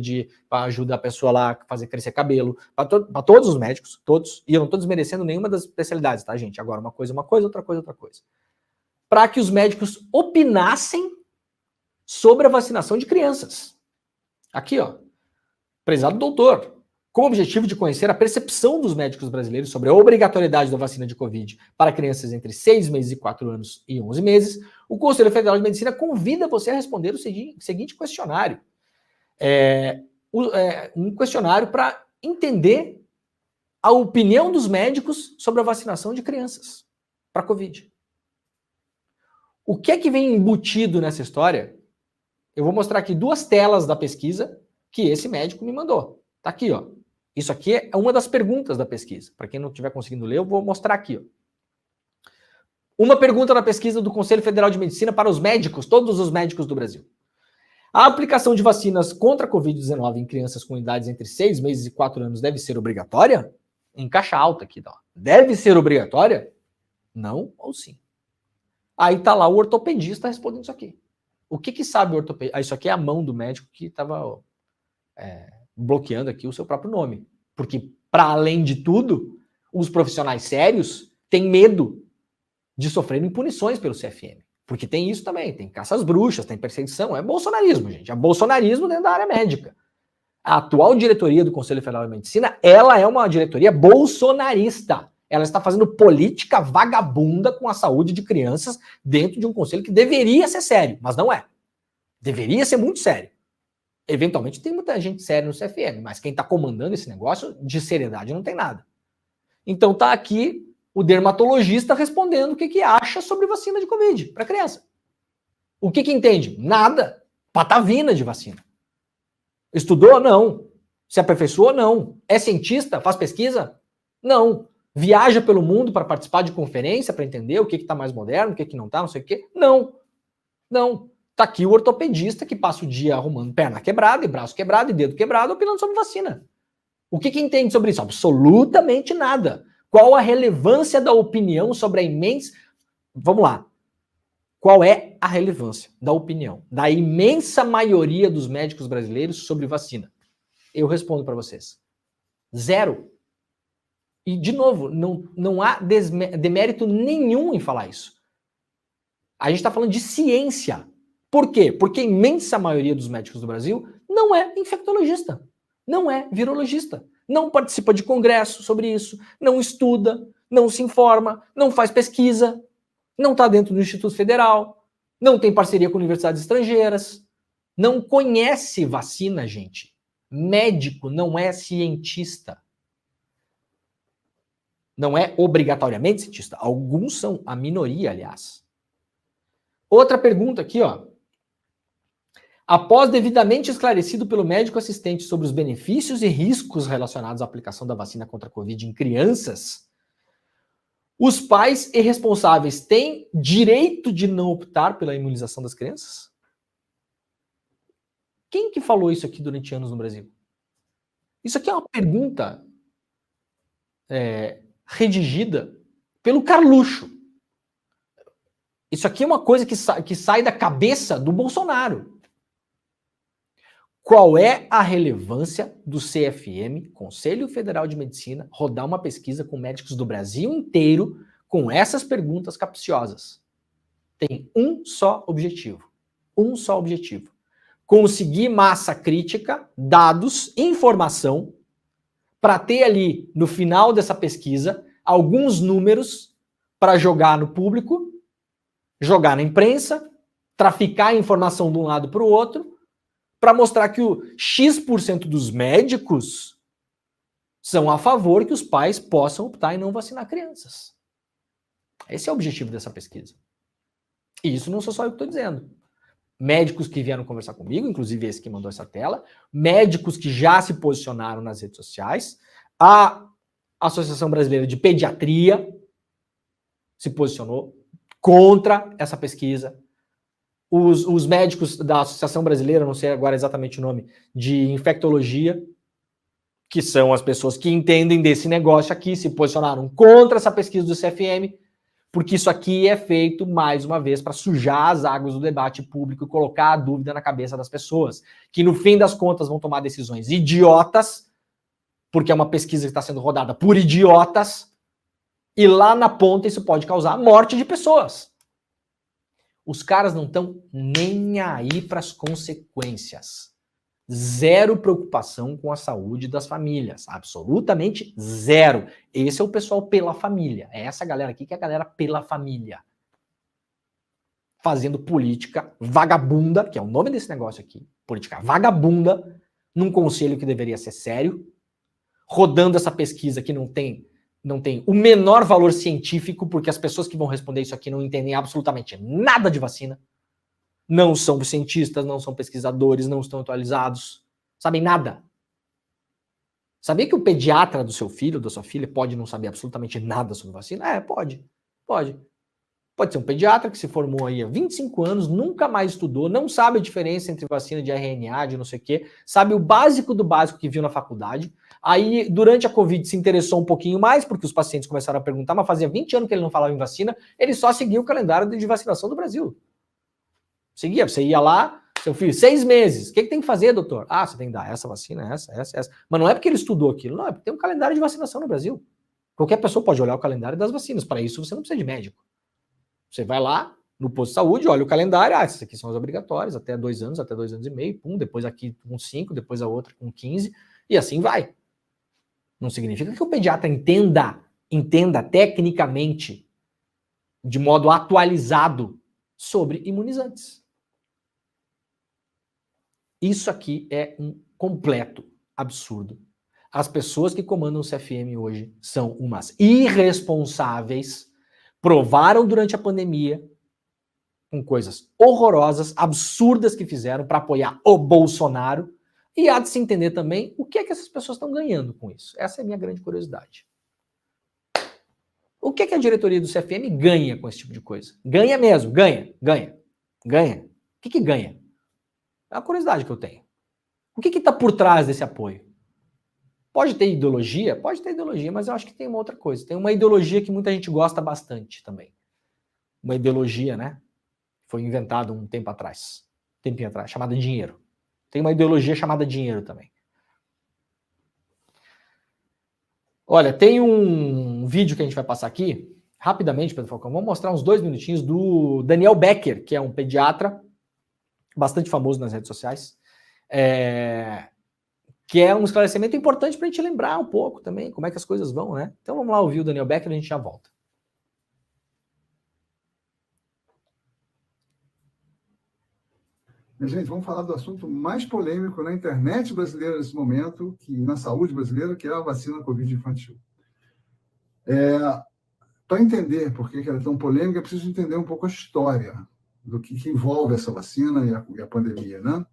para ajudar a pessoa lá a fazer crescer cabelo, para todos os médicos, todos, e eu não estou desmerecendo nenhuma das especialidades, tá, gente? Agora uma coisa, outra coisa. Para que os médicos opinassem sobre a vacinação de crianças. Aqui, ó. Prezado doutor, com o objetivo de conhecer a percepção dos médicos brasileiros sobre a obrigatoriedade da vacina de Covid para crianças entre 6 meses e 4 anos e 11 meses, o Conselho Federal de Medicina convida você a responder o seguinte questionário. Um questionário para entender a opinião dos médicos sobre a vacinação de crianças para Covid. O que é que vem embutido nessa história? Eu vou mostrar aqui 2 telas da pesquisa que esse médico me mandou. Tá aqui, ó. Isso aqui é uma das perguntas da pesquisa. Para quem não estiver conseguindo ler, eu vou mostrar aqui, ó. Uma pergunta da pesquisa do Conselho Federal de Medicina para os médicos, todos os médicos do Brasil. A aplicação de vacinas contra a Covid-19 em crianças com idades entre 6 meses e 4 anos deve ser obrigatória? Em caixa alta aqui, ó. Deve ser obrigatória? Não ou sim? Aí tá lá o ortopedista respondendo isso aqui. O que sabe o ortopedista? Isso aqui é a mão do médico que estava bloqueando aqui o seu próprio nome. Porque, para além de tudo, os profissionais sérios têm medo de sofrerem punições pelo CFM. Porque tem isso também, tem caça às bruxas, tem perseguição. É bolsonarismo, gente. É bolsonarismo dentro da área médica. A atual diretoria do Conselho Federal de Medicina, ela é uma diretoria bolsonarista. Ela está fazendo política vagabunda com a saúde de crianças dentro de um conselho que deveria ser sério, mas não é. Deveria ser muito sério. Eventualmente tem muita gente séria no CFM, mas quem está comandando esse negócio, de seriedade, não tem nada. Então tá aqui o dermatologista respondendo o que acha sobre vacina de Covid para criança. O que entende? Nada. Patavina de vacina. Estudou? Não. Se aperfeiçoou? Não. É cientista? Faz pesquisa? Não. Viaja pelo mundo para participar de conferência, para entender o que está mais moderno, o que não está, não sei o quê? Não. Não. Tá aqui o ortopedista que passa o dia arrumando perna quebrada, e braço quebrado, e dedo quebrado, opinando sobre vacina. O que entende sobre isso? Absolutamente nada. Qual a relevância da opinião sobre a imensa... Vamos lá. Qual é a relevância da opinião da imensa maioria dos médicos brasileiros sobre vacina? Eu respondo para vocês. 0. E, de novo, não há demérito nenhum em falar isso. A gente está falando de ciência. Por quê? Porque a imensa maioria dos médicos do Brasil não é infectologista, não é virologista, não participa de congresso sobre isso, não estuda, não se informa, não faz pesquisa, não está dentro do Instituto Federal, não tem parceria com universidades estrangeiras, não conhece vacina, gente. Médico não é cientista. Não é obrigatoriamente cientista. Alguns são, a minoria, aliás. Outra pergunta aqui, ó. Após devidamente esclarecido pelo médico assistente sobre os benefícios e riscos relacionados à aplicação da vacina contra a Covid em crianças, os pais e responsáveis têm direito de não optar pela imunização das crianças? Quem que falou isso aqui durante anos no Brasil? Isso aqui é uma pergunta redigida pelo Carluxo. Isso aqui é uma coisa que sai da cabeça do Bolsonaro. Qual é a relevância do CFM, Conselho Federal de Medicina, rodar uma pesquisa com médicos do Brasil inteiro com essas perguntas capciosas? Tem um só objetivo. Um só objetivo. Conseguir massa crítica, dados, informação, para ter ali, no final dessa pesquisa, alguns números para jogar no público, jogar na imprensa, traficar a informação de um lado para o outro, para mostrar que o X% dos médicos são a favor que os pais possam optar em não vacinar crianças. Esse é o objetivo dessa pesquisa. E isso não sou só eu que estou dizendo. Médicos que vieram conversar comigo, inclusive esse que mandou essa tela, médicos que já se posicionaram nas redes sociais, a Associação Brasileira de Pediatria se posicionou contra essa pesquisa. Os médicos da Associação Brasileira, não sei agora exatamente o nome, de infectologia, que são as pessoas que entendem desse negócio aqui, se posicionaram contra essa pesquisa do CFM, porque isso aqui é feito, mais uma vez, para sujar as águas do debate público e colocar a dúvida na cabeça das pessoas, que no fim das contas vão tomar decisões idiotas, porque é uma pesquisa que está sendo rodada por idiotas, e lá na ponta isso pode causar a morte de pessoas. Os caras não estão nem aí para as consequências. Zero preocupação com a saúde das famílias. Absolutamente zero. Esse é o pessoal pela família. É essa galera aqui que é a galera pela família. Fazendo política vagabunda, que é o nome desse negócio aqui. Política vagabunda, num conselho que deveria ser sério. Rodando essa pesquisa que não tem o menor valor científico, porque as pessoas que vão responder isso aqui não entendem absolutamente nada de vacina. Não são cientistas, não são pesquisadores, não estão atualizados, sabem nada. Sabia que o pediatra do seu filho, da sua filha, pode não saber absolutamente nada sobre vacina? É, pode. Pode ser um pediatra que se formou aí há 25 anos, nunca mais estudou, não sabe a diferença entre vacina de RNA, de não sei o quê, sabe o básico do básico que viu na faculdade. Aí, durante a Covid, se interessou um pouquinho mais, porque os pacientes começaram a perguntar, mas fazia 20 anos que ele não falava em vacina, ele só seguia o calendário de vacinação do Brasil. Seguia, você ia lá, seu filho, 6 meses, o que tem que fazer, doutor? Ah, você tem que dar essa vacina, essa. Mas não é porque ele estudou aquilo, não, é porque tem um calendário de vacinação no Brasil. Qualquer pessoa pode olhar o calendário das vacinas, para isso você não precisa de médico. Você vai lá no posto de saúde, olha o calendário, essas aqui são as obrigatórias, até 2 anos, até 2 anos e meio, pum, depois aqui com 5, depois a outra com 15, e assim vai. Não significa que o pediatra entenda tecnicamente, de modo atualizado, sobre imunizantes. Isso aqui é um completo absurdo. As pessoas que comandam o CFM hoje são umas irresponsáveis, provaram durante a pandemia com coisas horrorosas, absurdas que fizeram para apoiar o Bolsonaro, e há de se entender também o que é que essas pessoas estão ganhando com isso. Essa é a minha grande curiosidade. O que é que a diretoria do CFM ganha com esse tipo de coisa? Ganha mesmo, ganha. O que ganha? É a curiosidade que eu tenho. O que está por trás desse apoio? Pode ter ideologia? Pode ter ideologia, mas eu acho que tem uma outra coisa. Tem uma ideologia que muita gente gosta bastante também. Uma ideologia, né? Foi inventada um tempinho atrás, chamada dinheiro. Tem uma ideologia chamada dinheiro também. Olha, tem um vídeo que a gente vai passar aqui, rapidamente, Pedro Falcão. Vamos mostrar uns 2 minutinhos do Daniel Becker, que é um pediatra bastante famoso nas redes sociais, que é um esclarecimento importante para a gente lembrar um pouco também como é que as coisas vão, né? Então vamos lá ouvir o Daniel Becker e a gente já volta. Gente, vamos falar do assunto mais polêmico na internet brasileira nesse momento, que na saúde brasileira, que é a vacina Covid infantil. Para entender por que ela é tão polêmica, é preciso entender um pouco a história do que envolve essa vacina e a pandemia, né?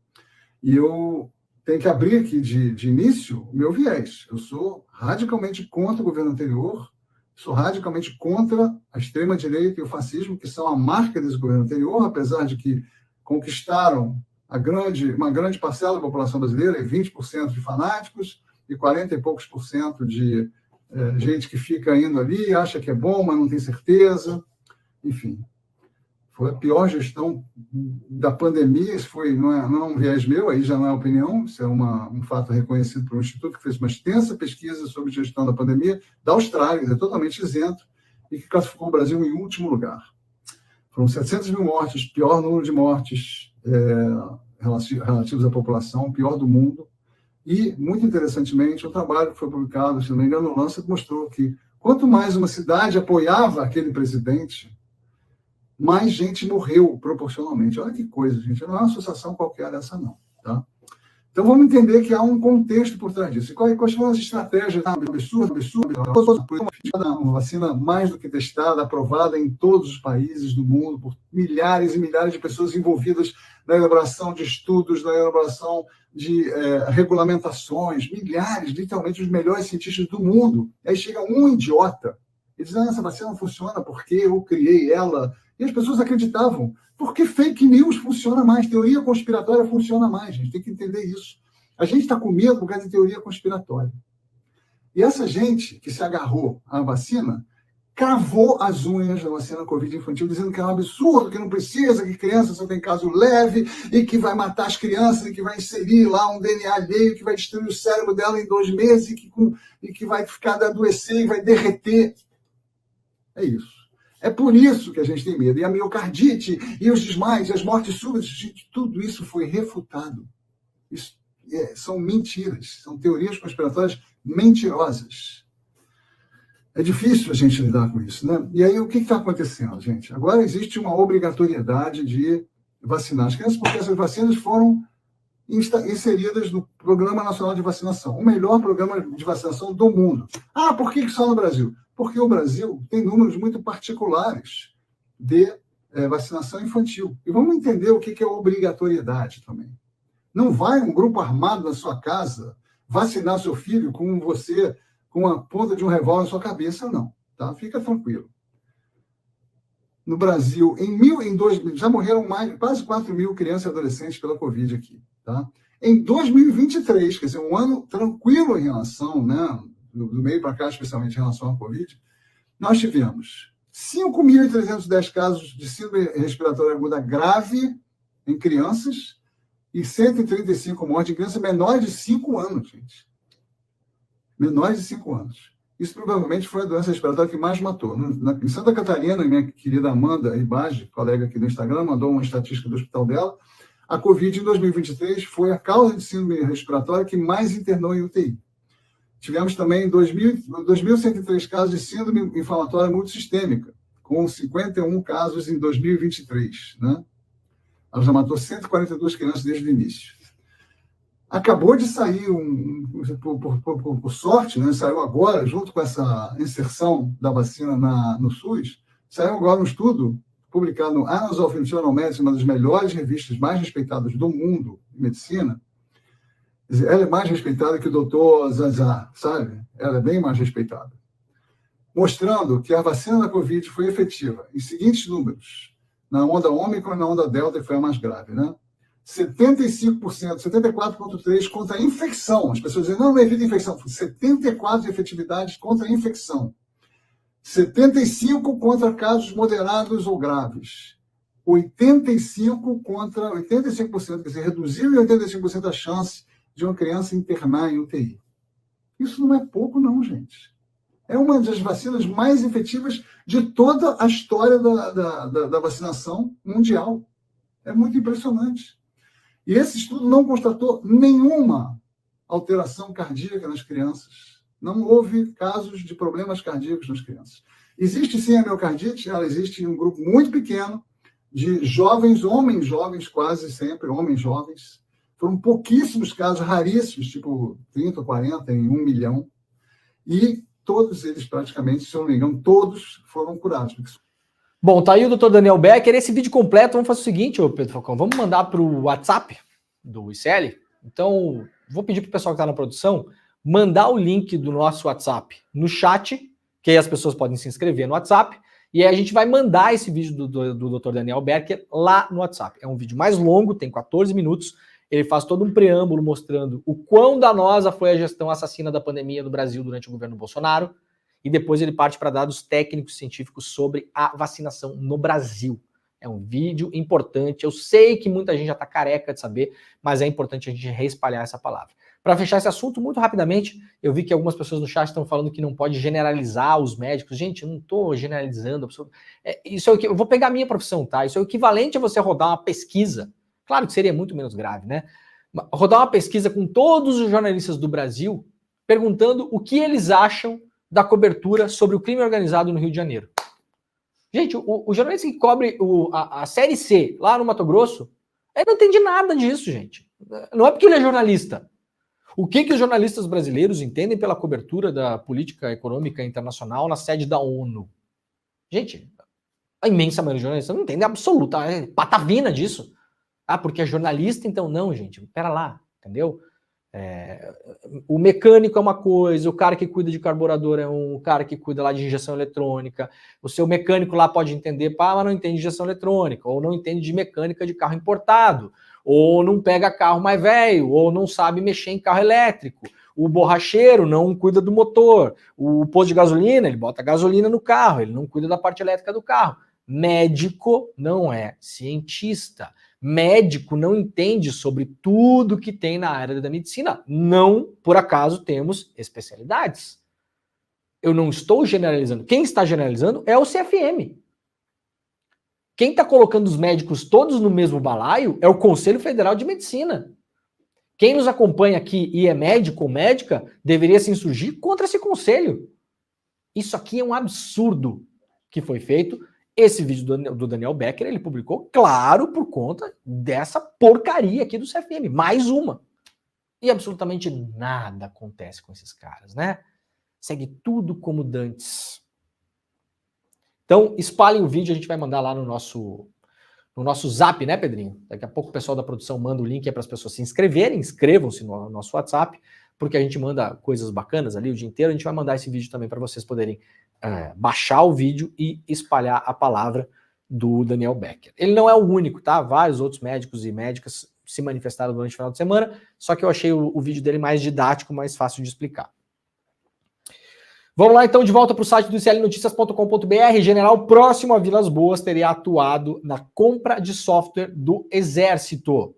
E eu tenho que abrir aqui de início o meu viés. Eu sou radicalmente contra o governo anterior, sou radicalmente contra a extrema-direita e o fascismo, que são a marca desse governo anterior, apesar de que conquistaram uma grande parcela da população brasileira, 20% de fanáticos e 40 e poucos por cento de gente que fica indo ali, acha que é bom, mas não tem certeza. Enfim, foi a pior gestão da pandemia. Isso não é um viés meu, aí já não é opinião, isso é um fato reconhecido por um instituto que fez uma extensa pesquisa sobre gestão da pandemia da Austrália, que é totalmente isento, e que classificou o Brasil em último lugar. Foram 700 mil mortes, pior número de mortes relativos à população, pior do mundo. E, muito interessantemente, um trabalho que foi publicado, se não me engano, no Lancet, mostrou que quanto mais uma cidade apoiava aquele presidente, mais gente morreu proporcionalmente. Olha que coisa, gente. Não é uma associação qualquer essa, não. Tá? Então, vamos entender que há um contexto por trás disso. E quais foram as estratégias? Absurdo. Uma vacina mais do que testada, aprovada em todos os países do mundo, por milhares e milhares de pessoas envolvidas na elaboração de estudos, na elaboração de regulamentações, milhares, literalmente, os melhores cientistas do mundo. Aí chega um idiota e diz, essa vacina não funciona porque eu criei ela. E as pessoas acreditavam. Porque fake news funciona mais, teoria conspiratória funciona mais, gente. Tem que entender isso. A gente está com medo por causa de teoria conspiratória. E essa gente que se agarrou à vacina cravou as unhas da vacina Covid infantil, dizendo que é um absurdo, que não precisa, que criança só tem caso leve e que vai matar as crianças e que vai inserir lá um DNA alheio que vai destruir o cérebro dela em 2 meses e que vai ficar adoecer e vai derreter. É isso. É por isso que a gente tem medo. E a miocardite, e os desmaios, e as mortes súbitas, gente, tudo isso foi refutado. Isso são mentiras, são teorias conspiratórias mentirosas. É difícil a gente lidar com isso, né? E aí, o que está acontecendo, gente? Agora existe uma obrigatoriedade de vacinar as crianças, porque essas vacinas foram inseridas no Programa Nacional de Vacinação, o melhor programa de vacinação do mundo. Ah, por que só no Brasil? Porque o Brasil tem números muito particulares de vacinação infantil. E vamos entender o que é obrigatoriedade também. Não vai um grupo armado na sua casa vacinar seu filho com a ponta de um revólver na sua cabeça, não. Tá? Fica tranquilo. No Brasil, já morreram quase 4 mil crianças e adolescentes pela Covid aqui. Tá? Em 2023, quer dizer, um ano tranquilo em relação, né, do meio para cá, especialmente em relação à Covid, nós tivemos 5.310 casos de síndrome respiratória aguda grave em crianças e 135 mortes em crianças menores de 5 anos, gente. Menores de 5 anos. Isso provavelmente foi a doença respiratória que mais matou. Em Santa Catarina, minha querida Amanda Ribage, colega aqui do Instagram, mandou uma estatística do hospital dela. A Covid, em 2023, foi a causa de síndrome respiratória que mais internou em UTI. Tivemos também 2.103 casos de síndrome inflamatória multissistêmica, com 51 casos em 2023. Né? Ela já matou 142 crianças desde o início. Acabou de sair, por sorte, né? Saiu agora, junto com essa inserção da vacina no SUS, saiu agora um estudo publicado no Annals of Internal Medicine, uma das melhores revistas mais respeitadas do mundo de medicina. Ela é mais respeitada que o doutor Zazar, sabe? Ela é bem mais respeitada. Mostrando que a vacina da Covid foi efetiva em seguintes números. Na onda Ômicron e na onda Delta, que foi a mais grave, né? 75%, 74,3% contra a infecção. As pessoas dizem, não evita infecção. 74% de efetividade contra a infecção. 75% contra casos moderados ou graves. 85% contra 85%, quer dizer, reduziu em 85% a chance de uma criança internar em UTI. Isso não é pouco, não, gente. É uma das vacinas mais efetivas de toda a história da vacinação mundial. É muito impressionante. E esse estudo não constatou nenhuma alteração cardíaca nas crianças. Não houve casos de problemas cardíacos nas crianças. Existe sim a miocardite, ela existe em um grupo muito pequeno de jovens, homens jovens, quase sempre, homens jovens. Foram pouquíssimos casos, raríssimos, tipo 30 ou 40 em 1 milhão. E todos eles, praticamente, se eu não me engano, todos foram curados. Bom, tá aí o Dr. Daniel Becker. Esse vídeo completo, vamos fazer o seguinte, ô Pedro Falcão, vamos mandar para o WhatsApp do ICL. Então, vou pedir para o pessoal que está na produção mandar o link do nosso WhatsApp no chat, que aí as pessoas podem se inscrever no WhatsApp, E aí a gente vai mandar esse vídeo do Dr. Daniel Becker lá no WhatsApp. É um vídeo mais longo, tem 14 minutos. Ele faz todo um preâmbulo mostrando o quão danosa foi a gestão assassina da pandemia no Brasil durante o governo Bolsonaro. E depois ele parte para dados técnicos científicos sobre a vacinação no Brasil. É um vídeo importante. Eu sei que muita gente já está careca de saber, mas é importante a gente reespalhar essa palavra. Para fechar esse assunto, muito rapidamente, eu vi que algumas pessoas no chat estão falando que não pode generalizar os médicos. Gente, eu não estou generalizando. Isso é o que eu vou pegar a minha profissão, tá? Isso é o equivalente a você rodar uma pesquisa. Claro que seria muito menos grave, né? Rodar uma pesquisa com todos os jornalistas do Brasil, perguntando o que eles acham da cobertura sobre o crime organizado no Rio de Janeiro. Gente, o jornalista que cobre a Série C lá no Mato Grosso, ele não entende nada disso, gente. Não é porque ele é jornalista. O que os jornalistas brasileiros entendem pela cobertura da política econômica internacional na sede da ONU? Gente, a imensa maioria dos jornalistas não entende absoluta patavina disso. Ah, porque é jornalista, então não, gente. Pera lá, entendeu? O mecânico é uma coisa, o cara que cuida de carburador é um, o cara que cuida lá de injeção eletrônica. O seu mecânico lá pode entender, mas não entende de injeção eletrônica, ou não entende de mecânica de carro importado, ou não pega carro mais velho, ou não sabe mexer em carro elétrico. O borracheiro não cuida do motor. O posto de gasolina, ele bota gasolina no carro, ele não cuida da parte elétrica do carro. Médico não é cientista. Médico não entende sobre tudo que tem na área da medicina. Não, por acaso, temos especialidades. Eu não estou generalizando. Quem está generalizando é o CFM. Quem está colocando os médicos todos no mesmo balaio é o Conselho Federal de Medicina. Quem nos acompanha aqui e é médico ou médica deveria se insurgir contra esse conselho. Isso aqui é um absurdo que foi feito. Esse vídeo do Daniel Becker, ele publicou, claro, por conta dessa porcaria aqui do CFM. Mais uma. E absolutamente nada acontece com esses caras, né? Segue tudo como dantes. Então, espalhem o vídeo, a gente vai mandar lá no nosso Zap, né, Pedrinho? Daqui a pouco o pessoal da produção manda o link para as pessoas se inscreverem. Inscrevam-se no nosso WhatsApp, porque a gente manda coisas bacanas ali o dia inteiro. A gente vai mandar esse vídeo também para vocês poderem baixar o vídeo e espalhar a palavra do Daniel Becker. Ele não é o único, tá? Vários outros médicos e médicas se manifestaram durante o final de semana, só que eu achei o vídeo dele mais didático, mais fácil de explicar. Vamos lá então, de volta para o site do iclnoticias.com.br. General próximo a Vilas Boas teria atuado na compra de software do Exército.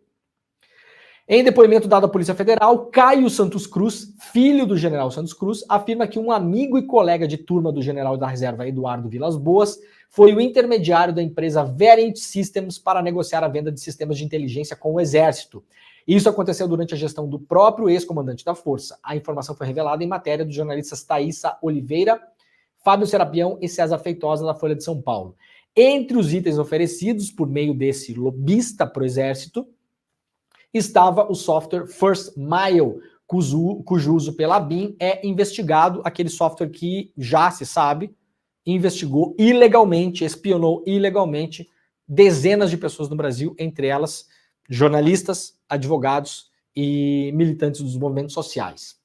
Em depoimento dado à Polícia Federal, Caio Santos Cruz, filho do general Santos Cruz, afirma que um amigo e colega de turma do general da reserva Eduardo Vilas Boas foi o intermediário da empresa Verint Systems para negociar a venda de sistemas de inteligência com o Exército. Isso aconteceu durante a gestão do próprio ex-comandante da Força. A informação foi revelada em matéria dos jornalistas Thaisa Oliveira, Fábio Serapião e César Feitosa da Folha de São Paulo. Entre os itens oferecidos por meio desse lobista para o Exército, estava o software First Mile, cujo uso pela BIM é investigado, aquele software que já se sabe, investigou ilegalmente, espionou ilegalmente dezenas de pessoas no Brasil, entre elas jornalistas, advogados e militantes dos movimentos sociais.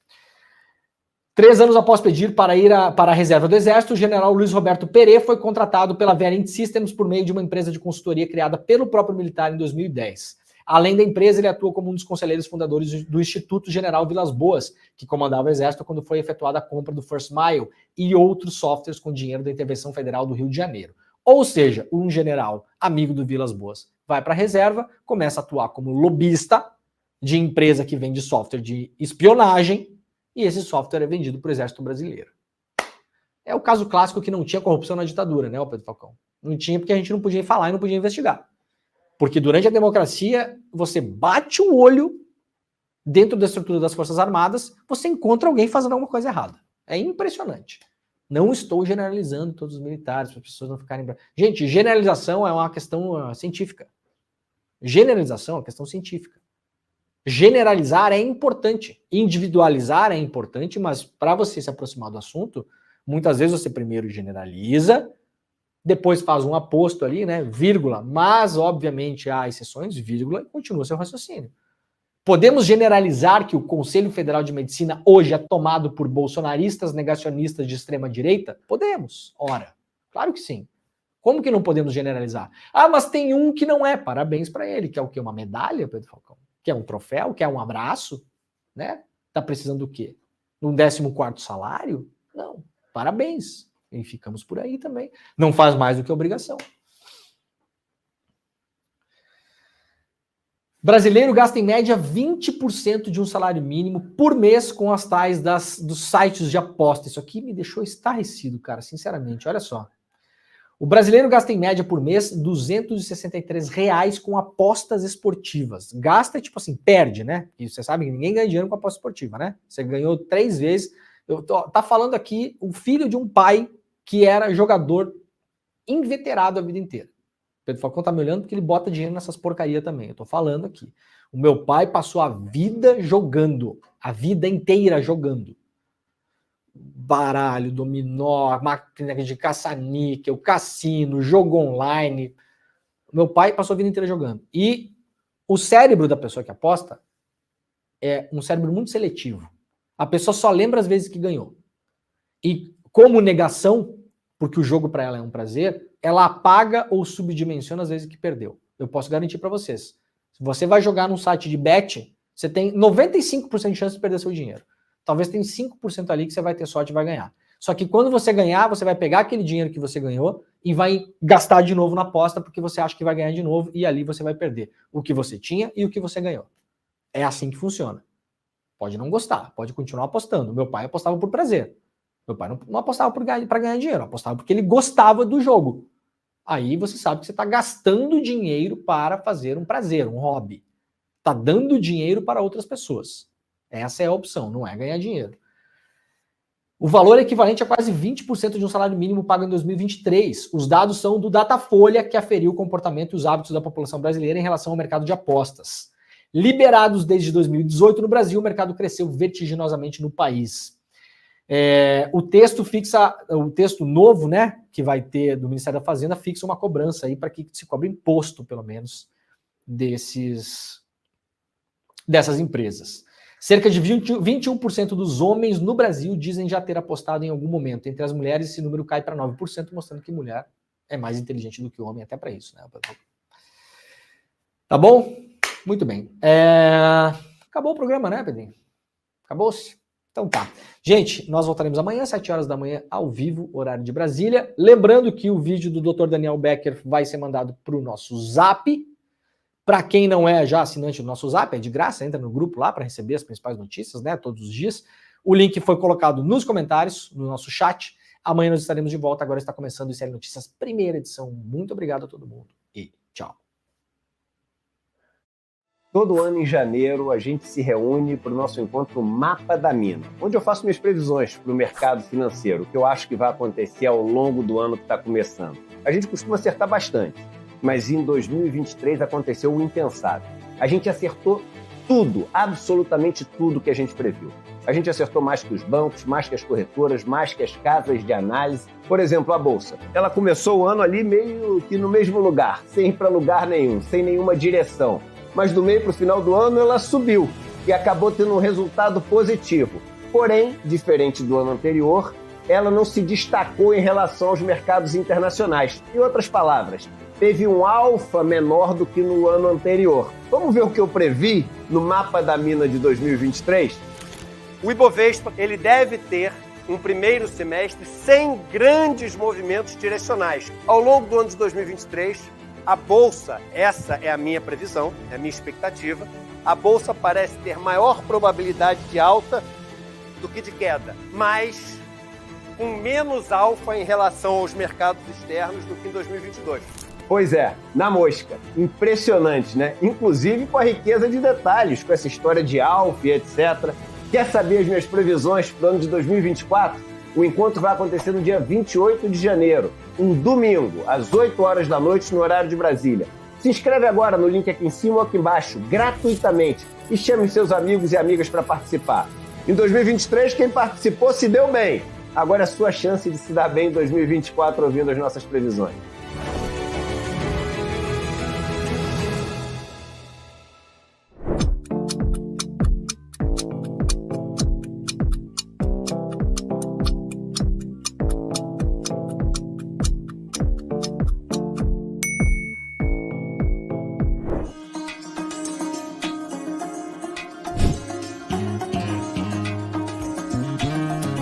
3 anos após pedir para ir para a reserva do Exército, o general Luiz Roberto Perê foi contratado pela Verint Systems por meio de uma empresa de consultoria criada pelo próprio militar em 2010. Além da empresa, ele atua como um dos conselheiros fundadores do Instituto General Vilas Boas, que comandava o Exército quando foi efetuada a compra do First Mile e outros softwares com dinheiro da Intervenção Federal do Rio de Janeiro. Ou seja, um general amigo do Vilas Boas vai para a reserva, começa a atuar como lobista de empresa que vende software de espionagem e esse software é vendido para o Exército Brasileiro. É o caso clássico que não tinha corrupção na ditadura, né, Pedro Falcão? Não tinha porque a gente não podia falar e não podia investigar. Porque durante a democracia, você bate o olho dentro da estrutura das Forças Armadas, você encontra alguém fazendo alguma coisa errada. É impressionante. Não estou generalizando todos os militares, para as pessoas não ficarem... Gente, generalização é uma questão científica. Generalização é uma questão científica. Generalizar é importante. Individualizar é importante, mas para você se aproximar do assunto, muitas vezes você primeiro generaliza, depois faz um aposto ali, né, vírgula, mas obviamente há exceções, vírgula, e continua seu raciocínio. Podemos generalizar que o Conselho Federal de Medicina hoje é tomado por bolsonaristas negacionistas de extrema direita? Podemos, ora, claro que sim. Como que não podemos generalizar? Ah, mas tem um que não é. Parabéns para ele. Que é o quê? Uma medalha, Pedro Falcão? Que é um troféu? Que é um abraço? Né? Tá precisando do quê? Um 14º salário? Não. Parabéns. E ficamos por aí também. Não faz mais do que obrigação. Brasileiro gasta em média 20% de um salário mínimo por mês com as tais dos sites de aposta. Isso aqui me deixou estarrecido, cara, sinceramente. Olha só. O brasileiro gasta em média por mês R$263 com apostas esportivas. Gasta, tipo assim, perde, né? E você sabe que ninguém ganha dinheiro com aposta esportiva, né? Você ganhou 3 vezes. Tá falando aqui o filho de um pai que era jogador inveterado a vida inteira. Pedro Falcão tá me olhando porque ele bota dinheiro nessas porcarias também. Eu tô falando aqui. O meu pai passou a vida jogando. A vida inteira jogando. Baralho, dominó, máquina de caça-níquel, cassino, jogo online. Meu pai passou a vida inteira jogando. E o cérebro da pessoa que aposta é um cérebro muito seletivo. A pessoa só lembra as vezes que ganhou. E como negação, porque o jogo para ela é um prazer, ela apaga ou subdimensiona as vezes que perdeu. Eu posso garantir para vocês. Se você vai jogar num site de bet, você tem 95% de chance de perder seu dinheiro. Talvez tenha 5% ali que você vai ter sorte e vai ganhar. Só que quando você ganhar, você vai pegar aquele dinheiro que você ganhou e vai gastar de novo na aposta porque você acha que vai ganhar de novo e ali você vai perder o que você tinha e o que você ganhou. É assim que funciona. Pode não gostar, pode continuar apostando. Meu pai apostava por prazer. Meu pai não apostava para ganhar dinheiro, apostava porque ele gostava do jogo. Aí você sabe que você está gastando dinheiro para fazer um prazer, um hobby. Está dando dinheiro para outras pessoas. Essa é a opção, não é ganhar dinheiro. O valor é equivalente a quase 20% de um salário mínimo pago em 2023. Os dados são do Datafolha, que aferiu o comportamento e os hábitos da população brasileira em relação ao mercado de apostas. Liberados desde 2018 no Brasil, o mercado cresceu vertiginosamente no país. O texto novo, né, que vai ter do Ministério da Fazenda, fixa uma cobrança aí para que se cobre imposto, pelo menos, dessas empresas. Cerca de 21% dos homens no Brasil dizem já ter apostado em algum momento. Entre as mulheres, esse número cai para 9%, mostrando que mulher é mais inteligente do que o homem, até para isso, né? Tá bom? Muito bem. Acabou o programa, né, Pedrinho? Acabou-se? Então tá. Gente, nós voltaremos amanhã, 7 horas da manhã, ao vivo, horário de Brasília. Lembrando que o vídeo do Dr. Daniel Becker vai ser mandado para o nosso Zap. Para quem não é já assinante do nosso Zap, é de graça, entra no grupo lá para receber as principais notícias, né, todos os dias. O link foi colocado nos comentários, no nosso chat. Amanhã nós estaremos de volta, agora está começando o ICL Notícias, primeira edição. Muito obrigado a todo mundo e tchau. Todo ano em janeiro a gente se reúne para o nosso encontro Mapa da Mina, onde eu faço minhas previsões para o mercado financeiro, o que eu acho que vai acontecer ao longo do ano que está começando. A gente costuma acertar bastante. Mas em 2023 aconteceu o impensável. A gente acertou tudo, absolutamente tudo que a gente previu. A gente acertou mais que os bancos, mais que as corretoras, mais que as casas de análise. Por exemplo, a Bolsa. Ela começou o ano ali meio que no mesmo lugar, sem ir para lugar nenhum, sem nenhuma direção. Mas do meio para o final do ano ela subiu e acabou tendo um resultado positivo. Porém, diferente do ano anterior, ela não se destacou em relação aos mercados internacionais. Em outras palavras, teve um alfa menor do que no ano anterior. Vamos ver o que eu previ no Mapa da Mina de 2023? O Ibovespa ele deve ter um primeiro semestre sem grandes movimentos direcionais. Ao longo do ano de 2023, a Bolsa, essa é a minha previsão, é a minha expectativa, a Bolsa parece ter maior probabilidade de alta do que de queda, mas com menos alfa em relação aos mercados externos do que em 2022. Pois é, na mosca. Impressionante, né? Inclusive com a riqueza de detalhes, com essa história de alfa e etc. Quer saber as minhas previsões para o ano de 2024? O encontro vai acontecer no dia 28 de janeiro, um domingo, às 8 horas da noite, no horário de Brasília. Se inscreve agora no link aqui em cima ou aqui embaixo, gratuitamente, e chame seus amigos e amigas para participar. Em 2023, quem participou se deu bem. Agora é a sua chance de se dar bem em 2024 ouvindo as nossas previsões.